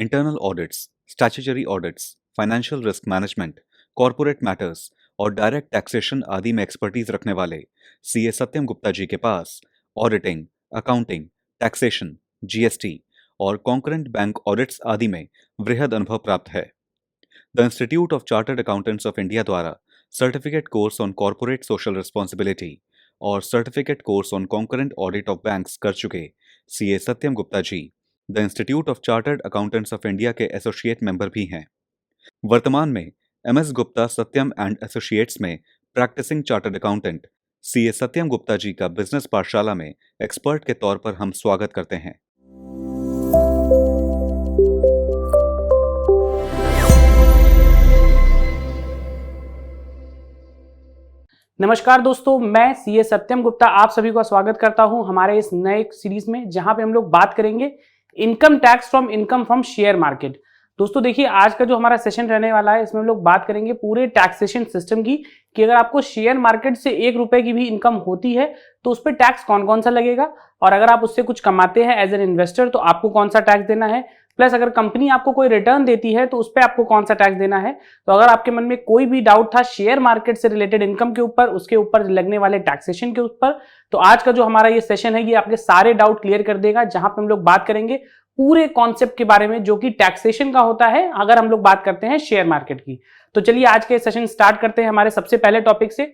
Internal audits, statutory audits, financial risk management, corporate matters और direct taxation आदि में expertise रखने वाले सीए सत्यम गुप्ता जी के पास ऑडिटिंग, अकाउंटिंग, टैक्सेशन, जीएसटी और कॉन्करेंट बैंक ऑडिट्स आदि में वृहद अनुभव प्राप्त है। The institute of chartered accountants of India द्वारा certificate course on corporate social responsibility और certificate course on concurrent audit of banks कर चुके CA Satyam Gupta ji the institute of chartered accountants of India के एसोसिएट मेंबर भी हैं। वर्तमान में MS Gupta Satyam and associates में practising chartered accountant CA Satyam Gupta जी का बिजनेस पाठशाला में एक्सपर्ट के तौर पर हम स्वागत करते हैं। नमस्कार दोस्तों, मैं सीए सत्यम गुप्ता आप सभी का स्वागत करता हूं हमारे इस नए सीरीज में, जहां पे हम लोग बात करेंगे income tax from share market. दोस्तों देखिए, आज का जो हमारा सेशन रहने वाला है, इसमें हम लोग बात करेंगे पूरे टैक्सेशन सिस्टम की कि अगर आपको शेयर मार्केट से 1 रुपए की भी इनकम होती है तो उस पर टैक्स कौन कौन सा लगेगा, और अगर आप उससे कुछ कमाते हैं एज एन इन्वेस्टर तो आपको कौन सा टैक्स देना है, प्लस अगर कंपनी आपको कोई रिटर्न देती है तो उस पर आपको कौन सा टैक्स देना है। तो अगर आपके मन में कोई भी डाउट था शेयर मार्केट से रिलेटेड इनकम के ऊपर, उसके ऊपर लगने वाले टैक्सेशन के ऊपर, तो आज का जो हमारा ये सेशन है ये आपके सारे डाउट क्लियर कर देगा, जहां पे हम लोग बात करेंगे पूरे कॉन्सेप्ट के बारे में जो कि टैक्सेशन का होता है अगर हम लोग बात करते हैं शेयर मार्केट की। तो चलिए आज के सेशन स्टार्ट करते हैं हमारे सबसे पहले टॉपिक से।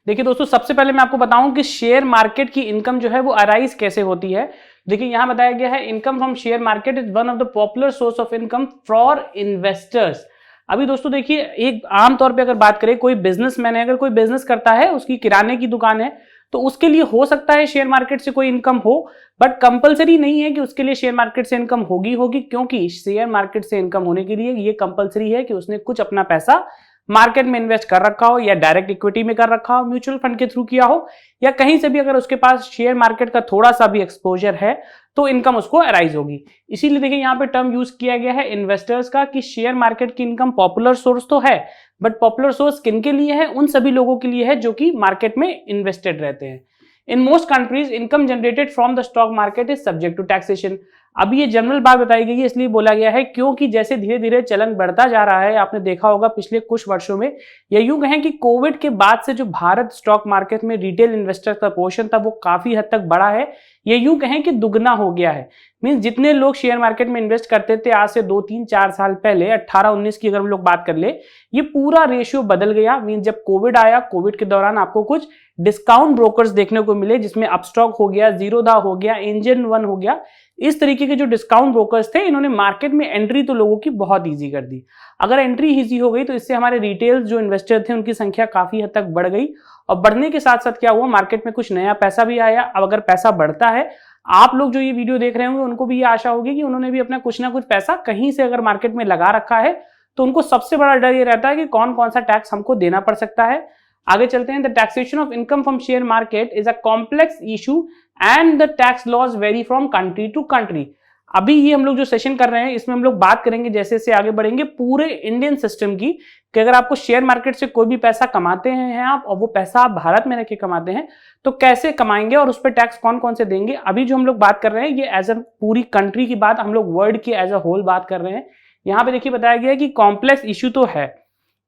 देखिए दोस्तों, सबसे पहले मैं आपको बताऊं कि शेयर मार्केट की इनकम जो है वो अराइज कैसे होती है। देखिए यहां बताया गया है, income from share market is one of the popular source of income for investors. अभी दोस्तों देखिए, एक आमतौर पे अगर बात करें, कोई बिजनेसमैन है, अगर कोई बिजनेस करता है, उसकी किराने की दुकान है, तो उसके लिए हो सकता है शेयर मार्केट से कोई इनकम हो, बट कंपलसरी नहीं है कि उसके लिए शेयर मार्केट से इनकम होगी, क्योंकि शेयर मार्केट से इनकम होने के लिए ये कंपलसरी है कि उसने कुछ अपना पैसा मार्केट में इन्वेस्ट कर रखा हो, या डायरेक्ट इक्विटी में कर रखा हो, म्यूचुअल फंड के थ्रू किया हो, या कहीं से भी अगर उसके पास शेयर मार्केट का थोड़ा सा भी एक्सपोजर है तो इनकम उसको अराइज होगी। इसीलिए देखिए यहाँ पे टर्म यूज किया गया है इन्वेस्टर्स का कि शेयर मार्केट की इनकम पॉपुलर सोर्स तो है, बट पॉपुलर सोर्स किन के लिए है? उन सभी लोगों के लिए है जो कि मार्केट में इन्वेस्टेड रहते हैं। In most countries income generated from the stock market is subject to taxation. अभी ये जनरल बात बताई गई है, इसलिए बोला गया है क्योंकि जैसे धीरे धीरे चलन बढ़ता जा रहा है, आपने देखा होगा पिछले कुछ वर्षों में, या यूं कहें कि कोविड के बाद से जो भारत स्टॉक मार्केट में रिटेल इन्वेस्टर का पोर्शन था वो काफी हद तक बढ़ा है, ये यूं कहें कि दुगना हो गया है। मींस जितने लोग शेयर मार्केट में इन्वेस्ट करते थे आज से 2-3-4 साल पहले, 18-19 की अगर हम लोग बात कर ले, ये पूरा रेशियो बदल गया। मींस जब कोविड आया, कोविड के दौरान आपको कुछ डिस्काउंट ब्रोकर्स देखने को मिले, जिसमें अपस्टॉक हो गया, जीरोधा हो गया, इंजन वन हो गया, इस तरीके के जो डिस्काउंट ब्रोकर्स थे, इन्होंने मार्केट में एंट्री तो लोगों की बहुत ईजी कर दी। अगर एंट्री ईजी हो गई तो इससे हमारे रिटेल जो इन्वेस्टर थे उनकी संख्या काफी हद तक बढ़ गई, और बढ़ने के साथ साथ क्या हुआ, मार्केट में कुछ नया पैसा भी आया। अब अगर पैसा बढ़ता है, आप लोग जो ये वीडियो देख रहे होंगे उनको भी ये आशा होगी कि उन्होंने भी अपना कुछ ना कुछ पैसा कहीं से अगर मार्केट में लगा रखा है, तो उनको सबसे बड़ा डर ये रहता है कि कौन कौन सा टैक्स हमको देना पड़ सकता है। आगे चलते हैं। The taxation of income from share market is a complex issue and the tax laws vary from country to country. अभी ये हम लोग जो सेशन कर रहे हैं, इसमें हम लोग बात करेंगे जैसे जैसे आगे बढ़ेंगे पूरे इंडियन सिस्टम की, कि अगर आपको शेयर मार्केट से कोई भी पैसा कमाते हैं आप, और वो पैसा आप भारत में रह के कमाते हैं, तो कैसे कमाएंगे और उस पर टैक्स कौन कौन से देंगे। अभी जो हम लोग बात कर रहे हैं ये एज अ पूरी कंट्री की बात, हम लोग वर्ल्ड की एज अ होल बात कर रहे हैं। यहाँ पे देखिए बताया गया है कि कॉम्प्लेक्स इशू तो है।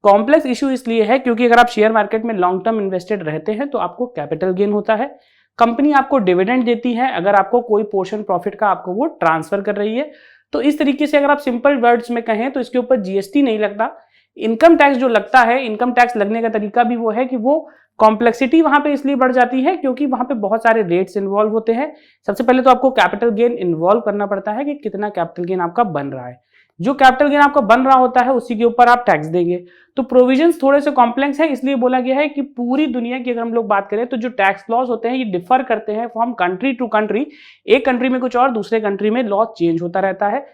कॉम्प्लेक्स इशू इसलिए है क्योंकि अगर आप शेयर मार्केट में लॉन्ग टर्म इन्वेस्टेड रहते हैं तो आपको कैपिटल गेन होता है, कंपनी आपको डिविडेंड देती है, अगर आपको कोई पोर्शन प्रॉफिट का आपको वो ट्रांसफर कर रही है, तो इस तरीके से अगर आप सिंपल वर्ड्स में कहें तो इसके ऊपर जीएसटी नहीं लगता। इनकम टैक्स जो लगता है, इनकम टैक्स लगने का तरीका भी वो है कि वो कॉम्प्लेक्सिटी वहां पे इसलिए बढ़ जाती है क्योंकि वहां पे बहुत सारे रेट्स इन्वॉल्व होते हैं। सबसे पहले तो आपको कैपिटल गेन इन्वॉल्व करना पड़ता है कि कितना कैपिटल गेन आपका बन रहा है। जो कैपिटल गेन आपका बन रहा होता है उसी के ऊपर आप टैक्स देंगे। तो प्रोविजंस थोड़े से कॉम्प्लेक्स है, इसलिए बोला गया है कि पूरी दुनिया की अगर हम लोग बात करें तो जो टैक्स लॉज होते हैं ये डिफर करते हैं फ्रॉम कंट्री टू कंट्री। एक कंट्री में कुछ और, दूसरे कंट्री में लॉ चेंज होता रहता है।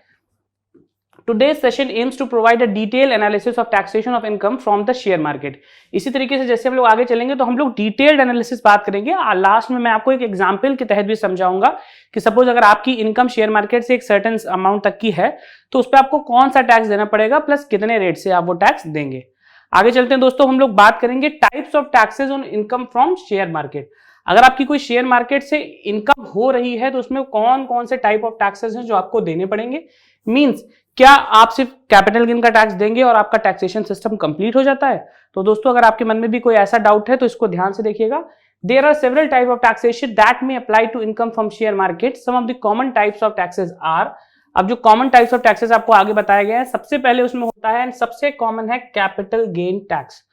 Today's session aims to provide a detailed analysis of taxation of income from the share market। इसी तरीके से जैसे हम लोग आगे चलेंगे तो हम लोग डिटेल्ड एनालिसिस बात करेंगे। लास्ट में मैं आपको एक एग्जांपल के तहत भी समझाऊंगा कि सपोज अगर आपकी इनकम शेयर मार्केट से एक सर्टेन अमाउंट तक की है तो उस पर आपको कौन सा टैक्स देना पड़ेगा, प्लस कितने रेट से आप वो टैक्स देंगे। आगे चलते हैं दोस्तों, हम लोग बात करेंगे types of taxes on income from share market. अगर आपकी कोई शेयर मार्केट से इनकम हो रही है तो उसमें कौन कौन से टाइप ऑफ टैक्सेस हैं जो आपको देने पड़ेंगे। मींस क्या आप सिर्फ कैपिटल गेन का टैक्स देंगे और आपका टैक्सेशन सिस्टम कंप्लीट हो जाता है? तो दोस्तों अगर आपके मन में भी कोई ऐसा डाउट है तो इसको ध्यान से देखिएगा। There are several type of taxation that may apply to income from share market. Some of the common types of taxes are, अब जो कॉमन टाइप्स ऑफ टैक्सेस आपको आगे बताया गया है, सबसे पहले उसमें होता है सबसे कॉमन है कैपिटल गेन टैक्स।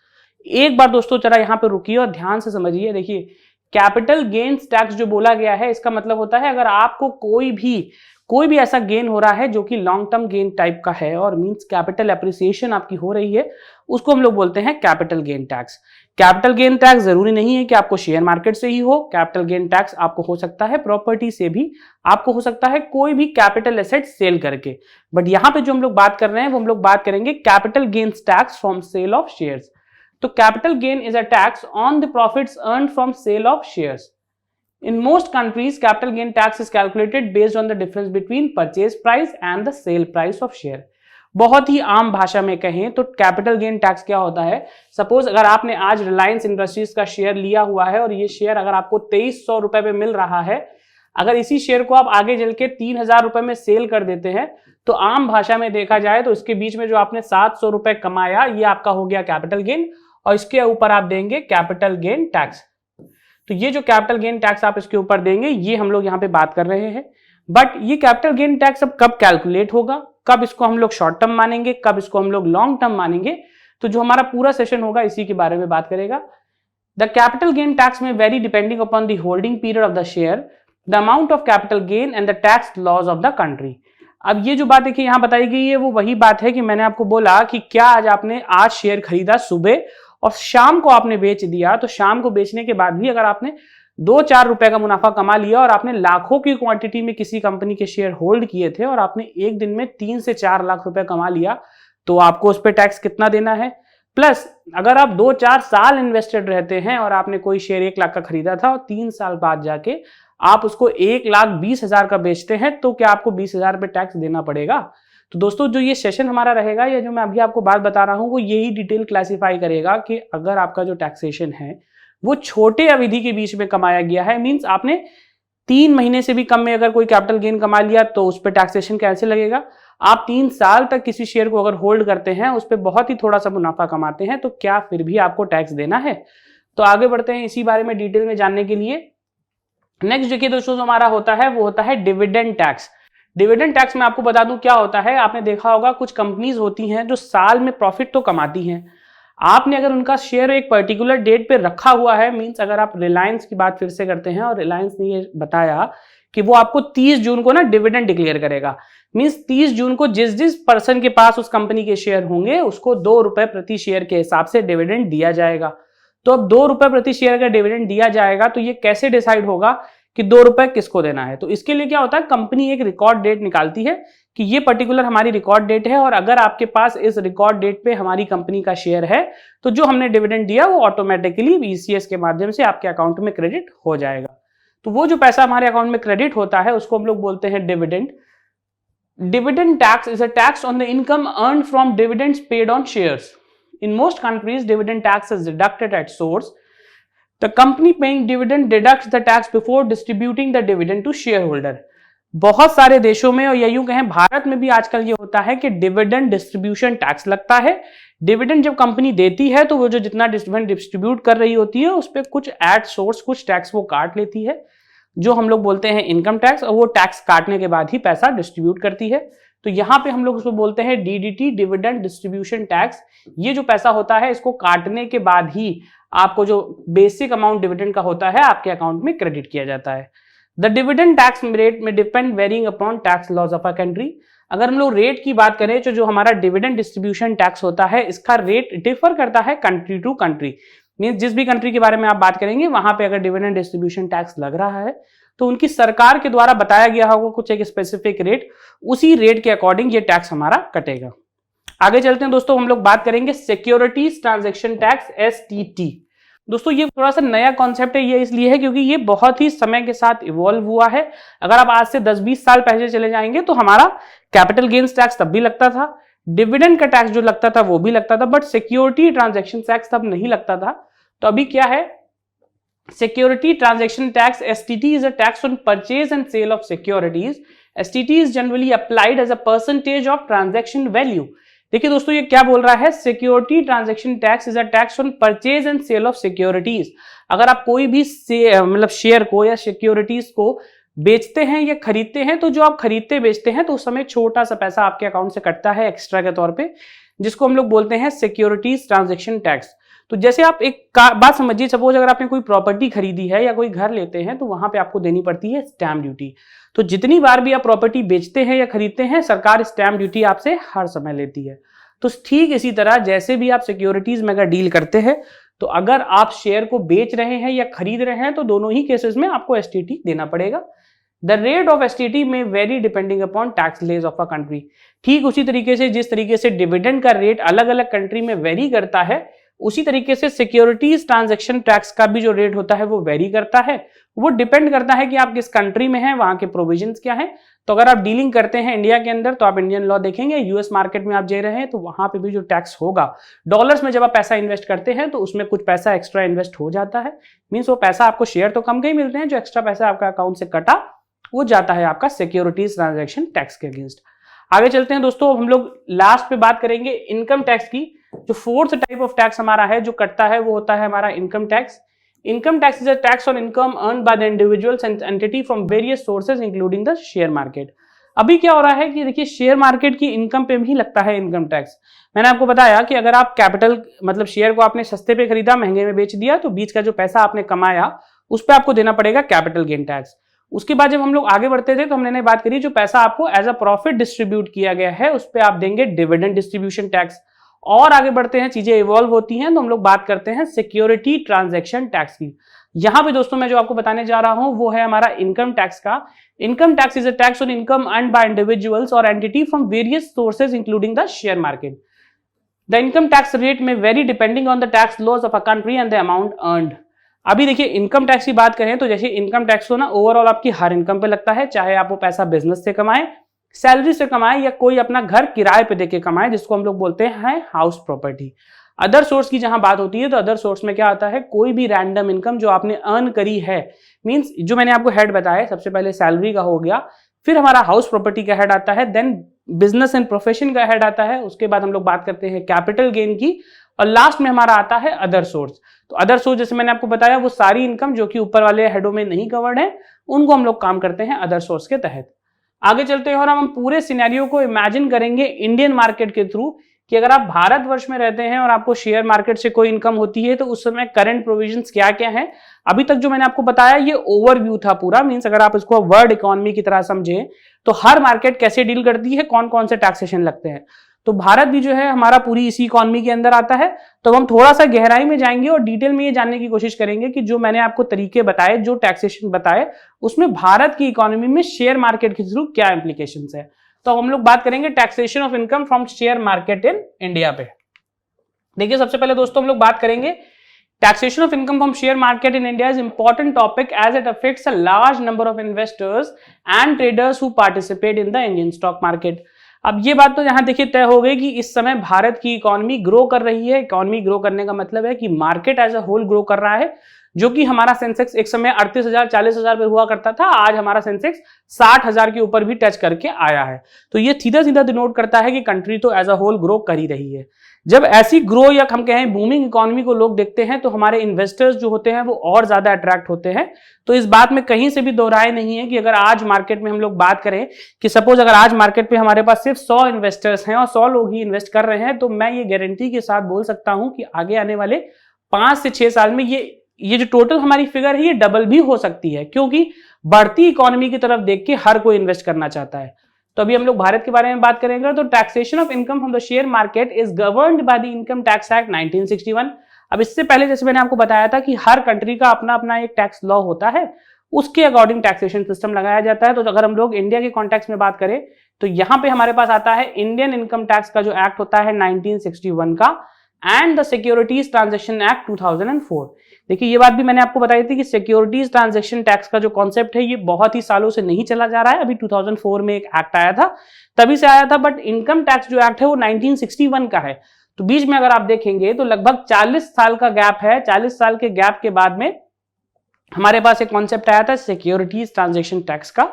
एक बार दोस्तों जरा यहां पे रुकिए और ध्यान से समझिए। देखिए कैपिटल गेन्स टैक्स जो बोला गया है इसका मतलब होता है अगर आपको कोई भी ऐसा गेन हो रहा है जो कि लॉन्ग टर्म गेन टाइप का है और मींस कैपिटल एप्रिसिएशन आपकी हो रही है, उसको हम लोग बोलते हैं capital gain tax. Capital gain tax जरूरी नहीं है कि आपको शेयर मार्केट से ही हो, कैपिटल गेन टैक्स आपको हो सकता है प्रॉपर्टी से भी, आपको हो सकता है कोई भी कैपिटल एसेट सेल करके। बट यहां पे जो हम लोग बात कर रहे हैं वो हम लोग बात करेंगे capital gains tax from sale of shares. तो capital gain is a tax on the profits earned from sale of shares. In most countries, capital gain tax is calculated based on the difference between purchase price and the sale price of share. बहुत ही आम भाषा में कहें तो capital gain tax क्या होता है? Suppose अगर आपने आज रिलायंस इंडस्ट्रीज का शेयर लिया हुआ है और ये शेयर अगर आपको 2300 रुपए पे मिल रहा है, अगर इसी शेयर को आप आगे चल के 3000 रुपए में सेल कर देते हैं तो आम भाषा में देखा जाए तो इसके बीच में जो आपने 700 रुपए कमाया ये आपका हो गया कैपिटल गेन, और इसके ऊपर आप देंगे कैपिटल गेन टैक्स। तो ये जो कैपिटल गेन टैक्स आप इसके ऊपर देंगे ये हम लोग यहाँ पे बात कर रहे हैं। बट ये कैपिटल गेन टैक्स अब कब कैलकुलेट होगा, कब इसको हम लोग शॉर्ट टर्म मानेंगे, कब इसको हम लोग लॉन्ग टर्म मानेंगे, तो जो हमारा पूरा सेशन होगा इसी के बारे में बात करेगा। The capital gain tax may vary depending upon the holding period of the share, the amount of capital gain and the tax laws of the country. अब ये जो बात देखिए यहाँ बताई गई है वो वही बात है कि मैंने आपको बोला कि क्या आज शेयर खरीदा सुबह और शाम को आपने बेच दिया, तो शाम को बेचने के बाद भी अगर आपने 2-4 रुपए का मुनाफा कमा लिया और आपने लाखों की क्वांटिटी में किसी कंपनी के शेयर होल्ड किए थे और आपने एक दिन में 3 से 4 लाख रुपए कमा लिया, तो आपको उस पर टैक्स कितना देना है। प्लस अगर आप 2-4 साल इन्वेस्टेड रहते हैं और आपने कोई शेयर 1 लाख का खरीदा था और 3 साल बाद जाके आप उसको 1,20,000 का बेचते हैं, तो क्या आपको 20,000 पे टैक्स देना पड़ेगा? तो दोस्तों जो ये सेशन हमारा रहेगा या जो मैं अभी आपको बात बता रहा हूं वो यही डिटेल क्लासिफाई करेगा कि अगर आपका जो टैक्सेशन है वो छोटे अवधि के बीच में कमाया गया है, मींस आपने 3 महीने से भी कम में अगर कोई कैपिटल गेन कमा लिया तो उस पर टैक्सेशन कैसे लगेगा। आप 3 साल तक किसी शेयर को अगर होल्ड करते हैं, उस पर बहुत ही थोड़ा सा मुनाफा कमाते हैं, तो क्या फिर भी आपको टैक्स देना है? तो आगे बढ़ते हैं इसी बारे में डिटेल में जानने के लिए। नेक्स्ट देखिए दोस्तों जो हमारा होता है वो होता है डिविडेंड टैक्स। डिविडेंड टैक्स में आपको बता दूं क्या होता है। आपने देखा होगा कुछ कंपनीज होती हैं जो साल में प्रॉफिट तो कमाती हैं, आपने अगर उनका शेयर एक पर्टिकुलर डेट पे रखा हुआ है, मींस अगर आप रिलायंस की बात फिर से करते हैं और रिलायंस ने ये बताया कि वो आपको 30 जून को ना डिविडेंड डिक्लेयर करेगा, मींस 30 जून को जिस जिस पर्सन के पास उस कंपनी के शेयर होंगे उसको 2 रुपए प्रति शेयर के हिसाब से डिविडेंड दिया जाएगा। तो अब 2 रुपए प्रति शेयर का डिविडेंड दिया जाएगा तो ये कैसे डिसाइड होगा कि 2 रुपए किसको देना है? तो इसके लिए क्या होता है, कंपनी एक रिकॉर्ड डेट निकालती है कि ये पर्टिकुलर हमारी रिकॉर्ड डेट है और अगर आपके पास इस रिकॉर्ड डेट पे हमारी कंपनी का शेयर है तो जो हमने डिविडेंड दिया वो ऑटोमेटिकली ईसीएस के माध्यम से आपके अकाउंट में क्रेडिट हो जाएगा। तो वो जो पैसा हमारे अकाउंट में क्रेडिट होता है उसको हम लोग बोलते हैं dividend. Dividend tax is a tax on the income earned from dividends paid on shares. In most countries, dividend tax is deducted at source. The company paying dividend deducts the tax before distributing the dividend to shareholder. बहुत सारे देशों में और या यूं कहें भारत में भी आजकल ये होता है कि डिविडेंड डिस्ट्रीब्यूशन टैक्स लगता है। डिविडेंड जब कंपनी देती है तो वो जो जितना डिविडेंड डिस्ट्रीब्यूट कर रही होती है उस पर कुछ एट सोर्स कुछ टैक्स वो काट लेती है, जो हम लोग बोलते हैं इनकम टैक्स, और वो टैक्स काटने के बाद ही पैसा डिस्ट्रीब्यूट करती है। तो यहां पे हम लोग उसको बोलते हैं डीडीटी, डिविडेंड डिस्ट्रीब्यूशन टैक्स। ये जो पैसा होता है इसको काटने के बाद ही आपको जो बेसिक अमाउंट डिविडेंड का होता है आपके अकाउंट में क्रेडिट किया जाता है। The dividend tax rate may depend varying upon tax laws of a country. अगर हम लोग रेट की बात करें तो जो हमारा डिविडेंड डिस्ट्रीब्यूशन टैक्स होता है इसका रेट डिफर करता है कंट्री टू कंट्री। मींस जिस भी कंट्री के बारे में आप बात करेंगे वहां पे अगर डिविडेंड डिस्ट्रीब्यूशन टैक्स लग रहा है तो उनकी सरकार के द्वारा बताया गया होगा कुछ एक स्पेसिफिक रेट, उसी रेट के अकॉर्डिंग ये टैक्स हमारा कटेगा। आगे चलते हैं दोस्तों, हम लोग बात करेंगे सिक्योरिटीज ट्रांजैक्शन टैक्स एसटीटी। दोस्तों ये थोड़ा सा नया कॉन्सेप्ट है, ये इसलिए है क्योंकि ये बहुत ही समय के साथ इवॉल्व हुआ है। अगर आप आज से 10-20 साल पहले चले जाएंगे तो हमारा कैपिटल गेन्स टैक्स तब भी लगता था, डिविडेंड का टैक्स जो लगता था वो भी लगता था, बट सिक्योरिटी ट्रांजैक्शन टैक्स तब नहीं लगता था। तो अभी क्या है, Security transaction tax STT is a tax on purchase and sale of securities. STT is generally applied as a percentage of transaction value. देखिए दोस्तों ये क्या बोल रहा है, security transaction tax is a tax on purchase and sale of securities. अगर आप कोई भी मतलब शेयर को या सिक्योरिटीज को बेचते हैं या खरीदते हैं, तो जो आप खरीदते बेचते हैं तो उस समय छोटा सा पैसा आपके अकाउंट से कटता है एक्स्ट्रा के तौर पे, जिसको हम लोग बोलते हैं सिक्योरिटीज ट्रांजैक्शन टैक्स। तो जैसे आप एक बात समझिए, सपोज अगर आपने कोई प्रॉपर्टी खरीदी है या कोई घर लेते हैं तो वहां पे आपको देनी पड़ती है स्टैंप ड्यूटी। तो जितनी बार भी आप प्रॉपर्टी बेचते हैं या खरीदते हैं, सरकार स्टैंप ड्यूटी आपसे हर समय लेती है। तो ठीक इसी तरह जैसे भी आप सिक्योरिटीज में अगर डील करते हैं, तो अगर आप शेयर को बेच रहे हैं या खरीद रहे हैं तो दोनों ही केसेस में आपको एसटीटी देना पड़ेगा। The rate of STT may vary depending upon tax laws of a country. ठीक उसी तरीके से जिस तरीके से डिविडेंड का रेट अलग अलग कंट्री में वेरी करता है, उसी तरीके से सिक्योरिटीज ट्रांजैक्शन टैक्स का भी जो रेट होता है वो वेरी करता है। वो डिपेंड करता है कि आप किस कंट्री में हैं, वहां के प्रोविजंस क्या हैं। तो अगर आप डीलिंग करते हैं इंडिया के अंदर तो आप इंडियन लॉ देखेंगे, यूएस मार्केट में आप जा रहे हैं तो वहां पे भी जो टैक्स होगा, डॉलर्स में जब आप पैसा इन्वेस्ट करते हैं तो उसमें कुछ पैसा एक्स्ट्रा इन्वेस्ट हो जाता है। मींस वो पैसा आपको शेयर तो कम के ही मिलते हैं, जो एक्स्ट्रा पैसा आपका अकाउंट से कटा वो जाता है आपका सिक्योरिटीज ट्रांजैक्शन टैक्स के अगेंस्ट। आगे चलते हैं दोस्तों, हम लोग लास्ट पे बात करेंगे इनकम टैक्स की। जो फोर्थ टाइप ऑफ टैक्स हमारा है जो कटता है वो होता है हमारा income tax. Income tax is a tax on income earn by the individuals and entity from various sources including the share market. अभी क्या हो रहा है कि देखिए शेयर मार्केट की इनकम पे भी लगता है इनकम टैक्स। मैंने आपको बताया कि अगर आप कैपिटल मतलब शेयर को आपने सस्ते पे खरीदा, महंगे में बेच दिया, तो बीच का जो पैसा आपने कमाया उस पर आपको देना पड़ेगा कैपिटल गेन टैक्स। उसके बाद जब हम लोग आगे बढ़ते थे तो हमने बात करी जो पैसा आपको एज अ प्रॉफिट डिस्ट्रीब्यूट किया गया है उस पर आप देंगे डिविडेंड डिस्ट्रीब्यूशन टैक्स। और आगे बढ़ते हैं, चीजें इवॉल्व होती हैं तो हम लोग बात करते हैं सिक्योरिटी ट्रांजैक्शन टैक्स की। यहां पे दोस्तों मैं जो आपको बताने जा रहा हूं वो है हमारा इनकम टैक्स का। Income tax is a tax on income earned by individuals और entity from various sources including the share market. The income tax rate may vary depending on the tax laws of a country and the amount earned. अभी देखिए income tax की बात करें तो जैसे income tax हो ना ओवरऑल आपकी हर इनकम पे लगता है, चाहे आप वो पैसा बिजनेस से कमाए, सैलरी से कमाए या कोई अपना घर किराए पे देके कमाए, जिसको हम लोग बोलते हैं हाउस प्रॉपर्टी। अदर सोर्स की जहां बात होती है तो अदर सोर्स में क्या आता है, कोई भी रैंडम इनकम जो आपने अर्न करी है। मींस जो मैंने आपको हेड बताया, सबसे पहले सैलरी का हो गया, फिर हमारा हाउस प्रॉपर्टी का हेड आता है, देन बिजनेस एंड प्रोफेशन का हेड आता है, उसके बाद हम लोग बात करते हैं कैपिटल गेन की, और लास्ट में हमारा आता है अदर सोर्स। तो अदर सोर्स जैसे मैंने आपको बताया वो सारी इनकम जो कि ऊपर वाले हेडों में नहीं कवर्ड है, उनको हम लोग काम करते हैं अदर सोर्स के तहत। आगे चलते हैं और हम पूरे सिनेरियो को इमेजिन करेंगे इंडियन मार्केट के थ्रू कि अगर आप भारतवर्ष में रहते हैं और आपको शेयर मार्केट से कोई इनकम होती है तो उस समय करंट प्रोविजंस क्या क्या हैं। अभी तक जो मैंने आपको बताया ये ओवरव्यू था पूरा, मींस अगर आप इसको वर्ल्ड इकोनॉमी की तरह समझें तो हर मार्केट कैसे डील करती है, कौन कौन से टैक्सेशन लगते हैं। तो भारत भी जो है हमारा पूरी इसी इकोनॉमी के अंदर आता है। तो हम थोड़ा सा गहराई में जाएंगे और डिटेल में ये जानने की कोशिश करेंगे कि जो मैंने आपको तरीके बताए, जो टैक्सेशन बताए, उसमें भारत की इकोनॉमी में शेयर मार्केट के थ्रू क्या इंप्लीकेशंस है। तो हम लोग बात करेंगे taxation of income from share market in India पे। देखिए सबसे पहले दोस्तों हम लोग बात करेंगे taxation of income from share market in India is important topic as it affects a large number of investors and traders who participate in the Indian stock market. अब ये बात तो यहां देखिए तय हो गई कि इस समय भारत की इकोनॉमी ग्रो कर रही है। इकोनॉमी ग्रो करने का मतलब है कि market as a whole grow कर रहा है, जो कि हमारा सेंसेक्स एक समय 38,000 40,000 पे हुआ करता था, आज हमारा सेंसेक्स 60,000 के ऊपर भी टच करके आया है। तो ये सीधा सीधा डिनोट करता है कि कंट्री तो एज अ होल ग्रो कर ही रही है। जब ऐसी ग्रो या हम कहें बूमिंग इकोनॉमी को लोग देखते हैं तो हमारे इन्वेस्टर्स जो होते हैं वो और ज्यादा अट्रैक्ट होते हैं। तो इस बात में कहीं से भी दो राय नहीं है कि अगर आज मार्केट में हम लोग बात करें कि सपोज अगर आज मार्केट पे हमारे पास सिर्फ 100 इन्वेस्टर्स हैं और 100 लोग ही इन्वेस्ट कर रहे हैं, तो मैं ये गारंटी के साथ बोल सकता हूं कि आगे आने वाले 5 से 6 साल में ये जो टोटल हमारी फिगर है ये डबल भी हो सकती है, क्योंकि बढ़ती इकोनॉमी की तरफ देख के हर कोई इन्वेस्ट करना चाहता है। तो अभी हम लोग भारत के बारे में बात करेंगे तो taxation of income from the share market is governed by the income tax act 1961। अब इससे पहले जैसे मैंने आपको बताया था कि हर कंट्री का अपना अपना एक टैक्स लॉ होता है, उसके अकॉर्डिंग टैक्सेशन सिस्टम लगाया जाता है। तो अगर हम लोग इंडिया के कॉन्टेक्स्ट में बात करें तो यहां पे हमारे पास आता है इंडियन इनकम टैक्स का जो एक्ट होता है 1961 का, and the securities transaction act 2004। देखिए ये बात भी मैंने आपको बताई थी कि सिक्योरिटीज ट्रांजैक्शन टैक्स का जो कॉन्सेप्ट है ये बहुत ही सालों से नहीं चला जा रहा है। अभी 2004 में एक एक्ट आया था, तभी से आया था, बट इनकम टैक्स जो एक्ट है वो 1961 का है। तो बीच में अगर आप देखेंगे तो लगभग 40 साल का गैप है। 40 साल के गैप के बाद में हमारे पास एक कॉन्सेप्ट आया था सिक्योरिटीज ट्रांजैक्शन टैक्स का,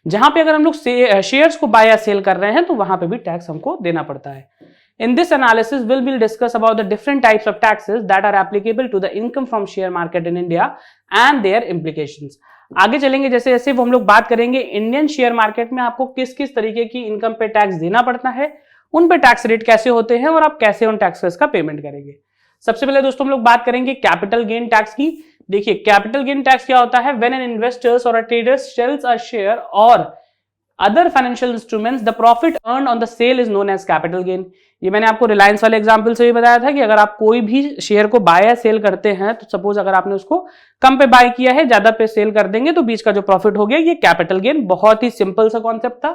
जहां पे अगर हम लोग शेयर्स को बाय या सेल कर रहे हैं तो वहां पे भी टैक्स हमको देना पड़ता है। In this analysis, we'll discuss about the different types of taxes that are applicable to the income from share market in India and their implications. आगे चलेंगे जैसे जैसे वो हम लोग बात करेंगे इंडियन शेयर मार्केट में आपको किस किस तरीके की इनकम पे टैक्स देना पड़ता है, उन पे टैक्स रेट कैसे होते हैं और आप कैसे उन टैक्सेस का पेमेंट करेंगे। सबसे पहले दोस्तों हम लोग बात करेंगे कैपिटल गेन टैक्स की। देखिए कैपिटल गेन टैक्स क्या होता है, when an investors or a trader sells a share or other financial instruments the profit earn on the sale is known as capital gain. ये मैंने आपको रिलायंस वाले एग्जांपल से भी बताया था कि अगर आप कोई भी शेयर को बाय या सेल करते हैं तो सपोज अगर आपने उसको कम पे बाय किया है, ज्यादा पे सेल कर देंगे तो बीच का जो प्रॉफिट हो गया ये कैपिटल गेन। बहुत ही सिंपल सा कॉन्सेप्ट था।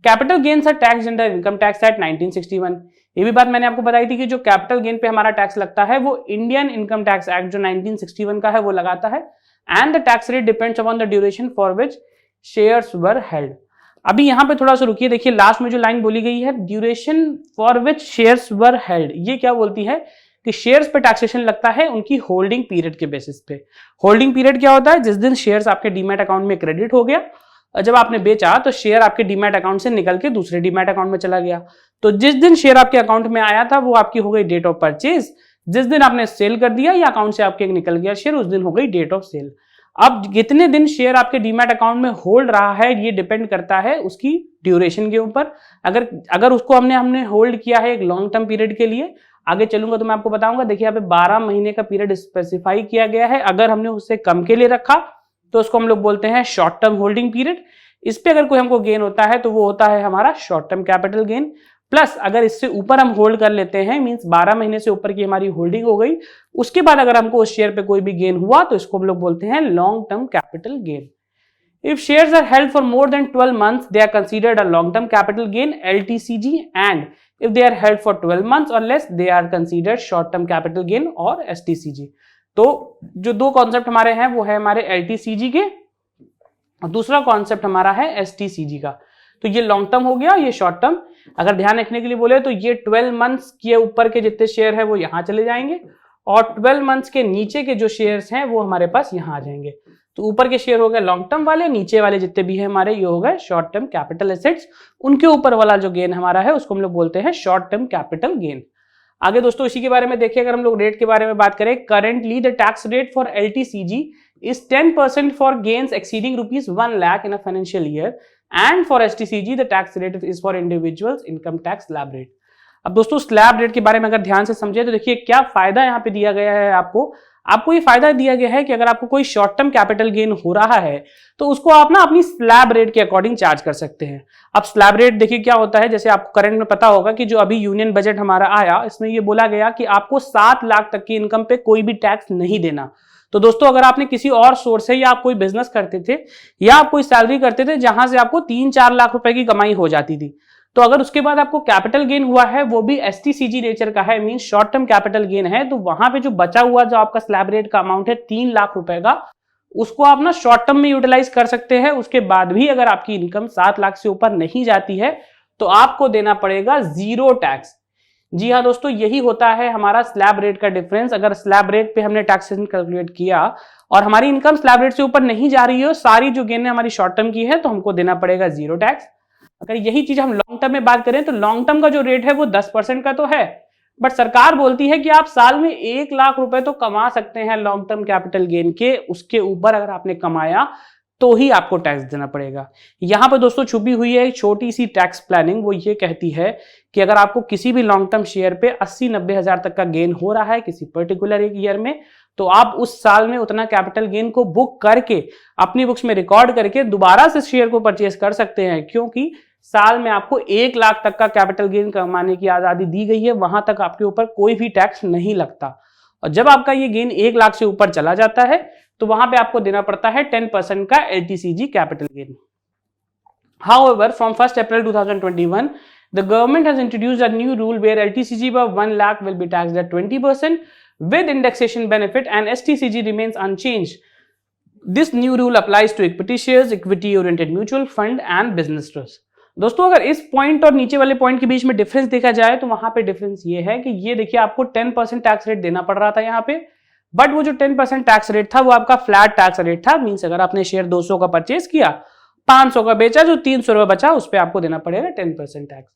Capital gains are tax under income tax act 1961। ये भी बात मैंने आपको बताई थी कि जो कैपिटल गेन पे हमारा टैक्स लगता है वो इंडियन इनकम टैक्स एक्ट जो 1961 का है वो लगाता है। And the tax rate depends upon the duration for which shares were held. अभी यहां पे थोड़ा सा रुकिए, देखिए लास्ट में जो लाइन बोली गई है duration for which shares were held, ये क्या बोलती है कि शेयर्स पे टैक्सेशन लगता है उनकी होल्डिंग पीरियड के बेसिस पे। होल्डिंग पीरियड क्या होता है, जिस दिन शेयर्स आपके डीमैट अकाउंट में क्रेडिट हो गया और जब आपने बेचा तो शेयर आपके डीमैट अकाउंट से निकल के दूसरे डीमैट अकाउंट में चला गया। तो जिस दिन शेयर आपके अकाउंट में आया था वो आपकी हो गई डेट ऑफ परचेज, जिस दिन आपने सेल कर दिया या अकाउंट से आपके निकल गया शेयर उस दिन हो गई डेट ऑफ सेल। अब कितने दिन शेयर आपके डीमैट अकाउंट में होल्ड रहा है ये डिपेंड करता है उसकी ड्यूरेशन के ऊपर। अगर उसको हमने होल्ड किया है एक लॉन्ग टर्म पीरियड के लिए, आगे चलूंगा तो मैं आपको बताऊंगा। देखिए यहाँ पे 12 महीने का पीरियड स्पेसिफाई किया गया है। अगर हमने उससे कम के लिए रखा तो उसको हम लोग बोलते हैं शॉर्ट टर्म होल्डिंग पीरियड। इस पे अगर कोई हमको गेन होता है तो वो होता है हमारा short term capital gain. Plus अगर इससे ऊपर हम होल्ड कर लेते हैं, मींस 12 महीने से ऊपर की हमारी होल्डिंग हो गई, उसके बाद अगर हमको उस शेयर पे कोई भी गेन हुआ तो इसको हम लोग बोलते हैं long term capital gain. If shares are held for more than 12 months they are considered a long term capital gain LTCG, and if they are held for 12 months or less they are considered short term capital gain or STCG। तो जो दो concept हमारे हैं वो है हमारे LTCG के और दूसरा कॉन्सेप्ट हमारा है STCG का। तो ये लॉन्ग टर्म हो गया, ये शॉर्ट टर्म। अगर ध्यान रखने के लिए बोले तो ये 12 मंथ्स के ऊपर के जितने शेयर है वो यहां चले जाएंगे और 12 मंथ्स के नीचे के जो शेयर्स हैं वो हमारे पास यहां आ जाएंगे। तो ऊपर के शेयर हो गए लॉन्ग टर्म वाले, नीचे वाले जितने भी है हमारे ये हो गए शॉर्ट टर्म कैपिटल एसेट्स। उनके ऊपर वाला जो गेन हमारा है उसको हम लोग बोलते हैं शॉर्ट टर्म कैपिटल गेन। आगे दोस्तों इसी के बारे में देखिए, अगर हम लोग रेट के बारे में बात करें, currently the tax rate for LTCG is 10% for gains exceeding rupees 1 lakh in a financial year, and for STCG the tax rate is for individuals income tax slab rate। अब दोस्तों स्लैब रेट के बारे में अगर ध्यान से समझे तो देखिए क्या फायदा यहाँ पे दिया गया है आपको ये फायदा दिया गया है कि अगर आपको कोई शॉर्ट टर्म कैपिटल गेन हो रहा है तो उसको आप ना अपनी स्लैब रेट के अकॉर्डिंग चार्ज कर सकते हैं। अब स्लैब रेट देखिए क्या होता है, जैसे आपको करंट में पता होगा कि जो अभी यूनियन बजट हमारा आया इसमें ये बोला गया कि आपको 7 लाख तक की इनकम पे कोई भी टैक्स नहीं देना। तो दोस्तों अगर आपने किसी और सोर्स से या आप कोई बिजनेस करते थे या आप कोई सैलरी करते थे जहां से आपको 3-4 लाख रुपए की कमाई हो जाती थी, तो अगर उसके बाद आपको कैपिटल गेन हुआ है वो भी STCG नेचर का है, mean short term capital gain है, तो वहां पे जो बचा हुआ जो आपका स्लैब रेट का अमाउंट है 3 लाख रुपए का, उसको आप ना शॉर्ट टर्म में यूटिलाइज कर सकते हैं। उसके बाद भी अगर आपकी इनकम 7 लाख से ऊपर नहीं जाती है तो आपको देना पड़ेगा 0 टैक्स। जी हाँ दोस्तों, यही होता है हमारा स्लैब रेट का डिफरेंस। अगर स्लैब रेट पे हमने टैक्सेशन कैलकुलेट किया और हमारी इनकम स्लैब रेट से ऊपर नहीं जा रही है, सारी जो गेन हमारी शॉर्ट टर्म की है, तो हमको देना पड़ेगा 0 टैक्स। अगर यही चीज हम लॉन्ग टर्म में बात करें तो लॉन्ग टर्म का जो रेट है वो 10% का तो है, बट सरकार बोलती है कि आप साल में 1 लाख रुपए तो कमा सकते हैं लॉन्ग टर्म कैपिटल गेन के, उसके ऊपर अगर आपने कमाया तो ही आपको टैक्स देना पड़ेगा। यहां पर दोस्तों छुपी हुई है एक छोटी सी टैक्स प्लानिंग, वो ये कहती है कि अगर आपको किसी भी लॉन्ग टर्म शेयर पे 80-90 हजार तक का गेन हो रहा है किसी पर्टिकुलर एक ईयर में, तो आप उस साल में उतना कैपिटल गेन को बुक करके अपनी बुक्स में रिकॉर्ड करके दोबारा से शेयर को परचेज कर सकते हैं, क्योंकि साल में आपको 1 लाख तक का कैपिटल गेन कमाने की आजादी दी गई है। वहां तक आपके ऊपर कोई भी टैक्स नहीं लगता, और जब आपका ये गेन 1 लाख से ऊपर चला जाता है तो वहां पे आपको देना पड़ता है 10% का LTCG capital gain. However, from 1st April 2021, the government has introduced a new rule where LTCG above 1 lakh will be taxed at 20% with indexation benefit, and STCG remains unchanged. This new rule applies to equity shares, equity-oriented mutual fund, and business trusts. दोस्तों अगर इस point और नीचे वाले point के बीच में difference देखा जाए तो वहां पे डिफरेंस ये है कि ये देखिए आपको 10% टैक्स रेट देना पड़ रहा था यहाँ पे, बट वो जो 10% टैक्स रेट था वो आपका फ्लैट टैक्स रेट था। मींस अगर आपने शेयर 200 का परचेज किया, 500 का बेचा, जो 300 रुपए बचा उस पर आपको देना पड़ेगा 10% टैक्स।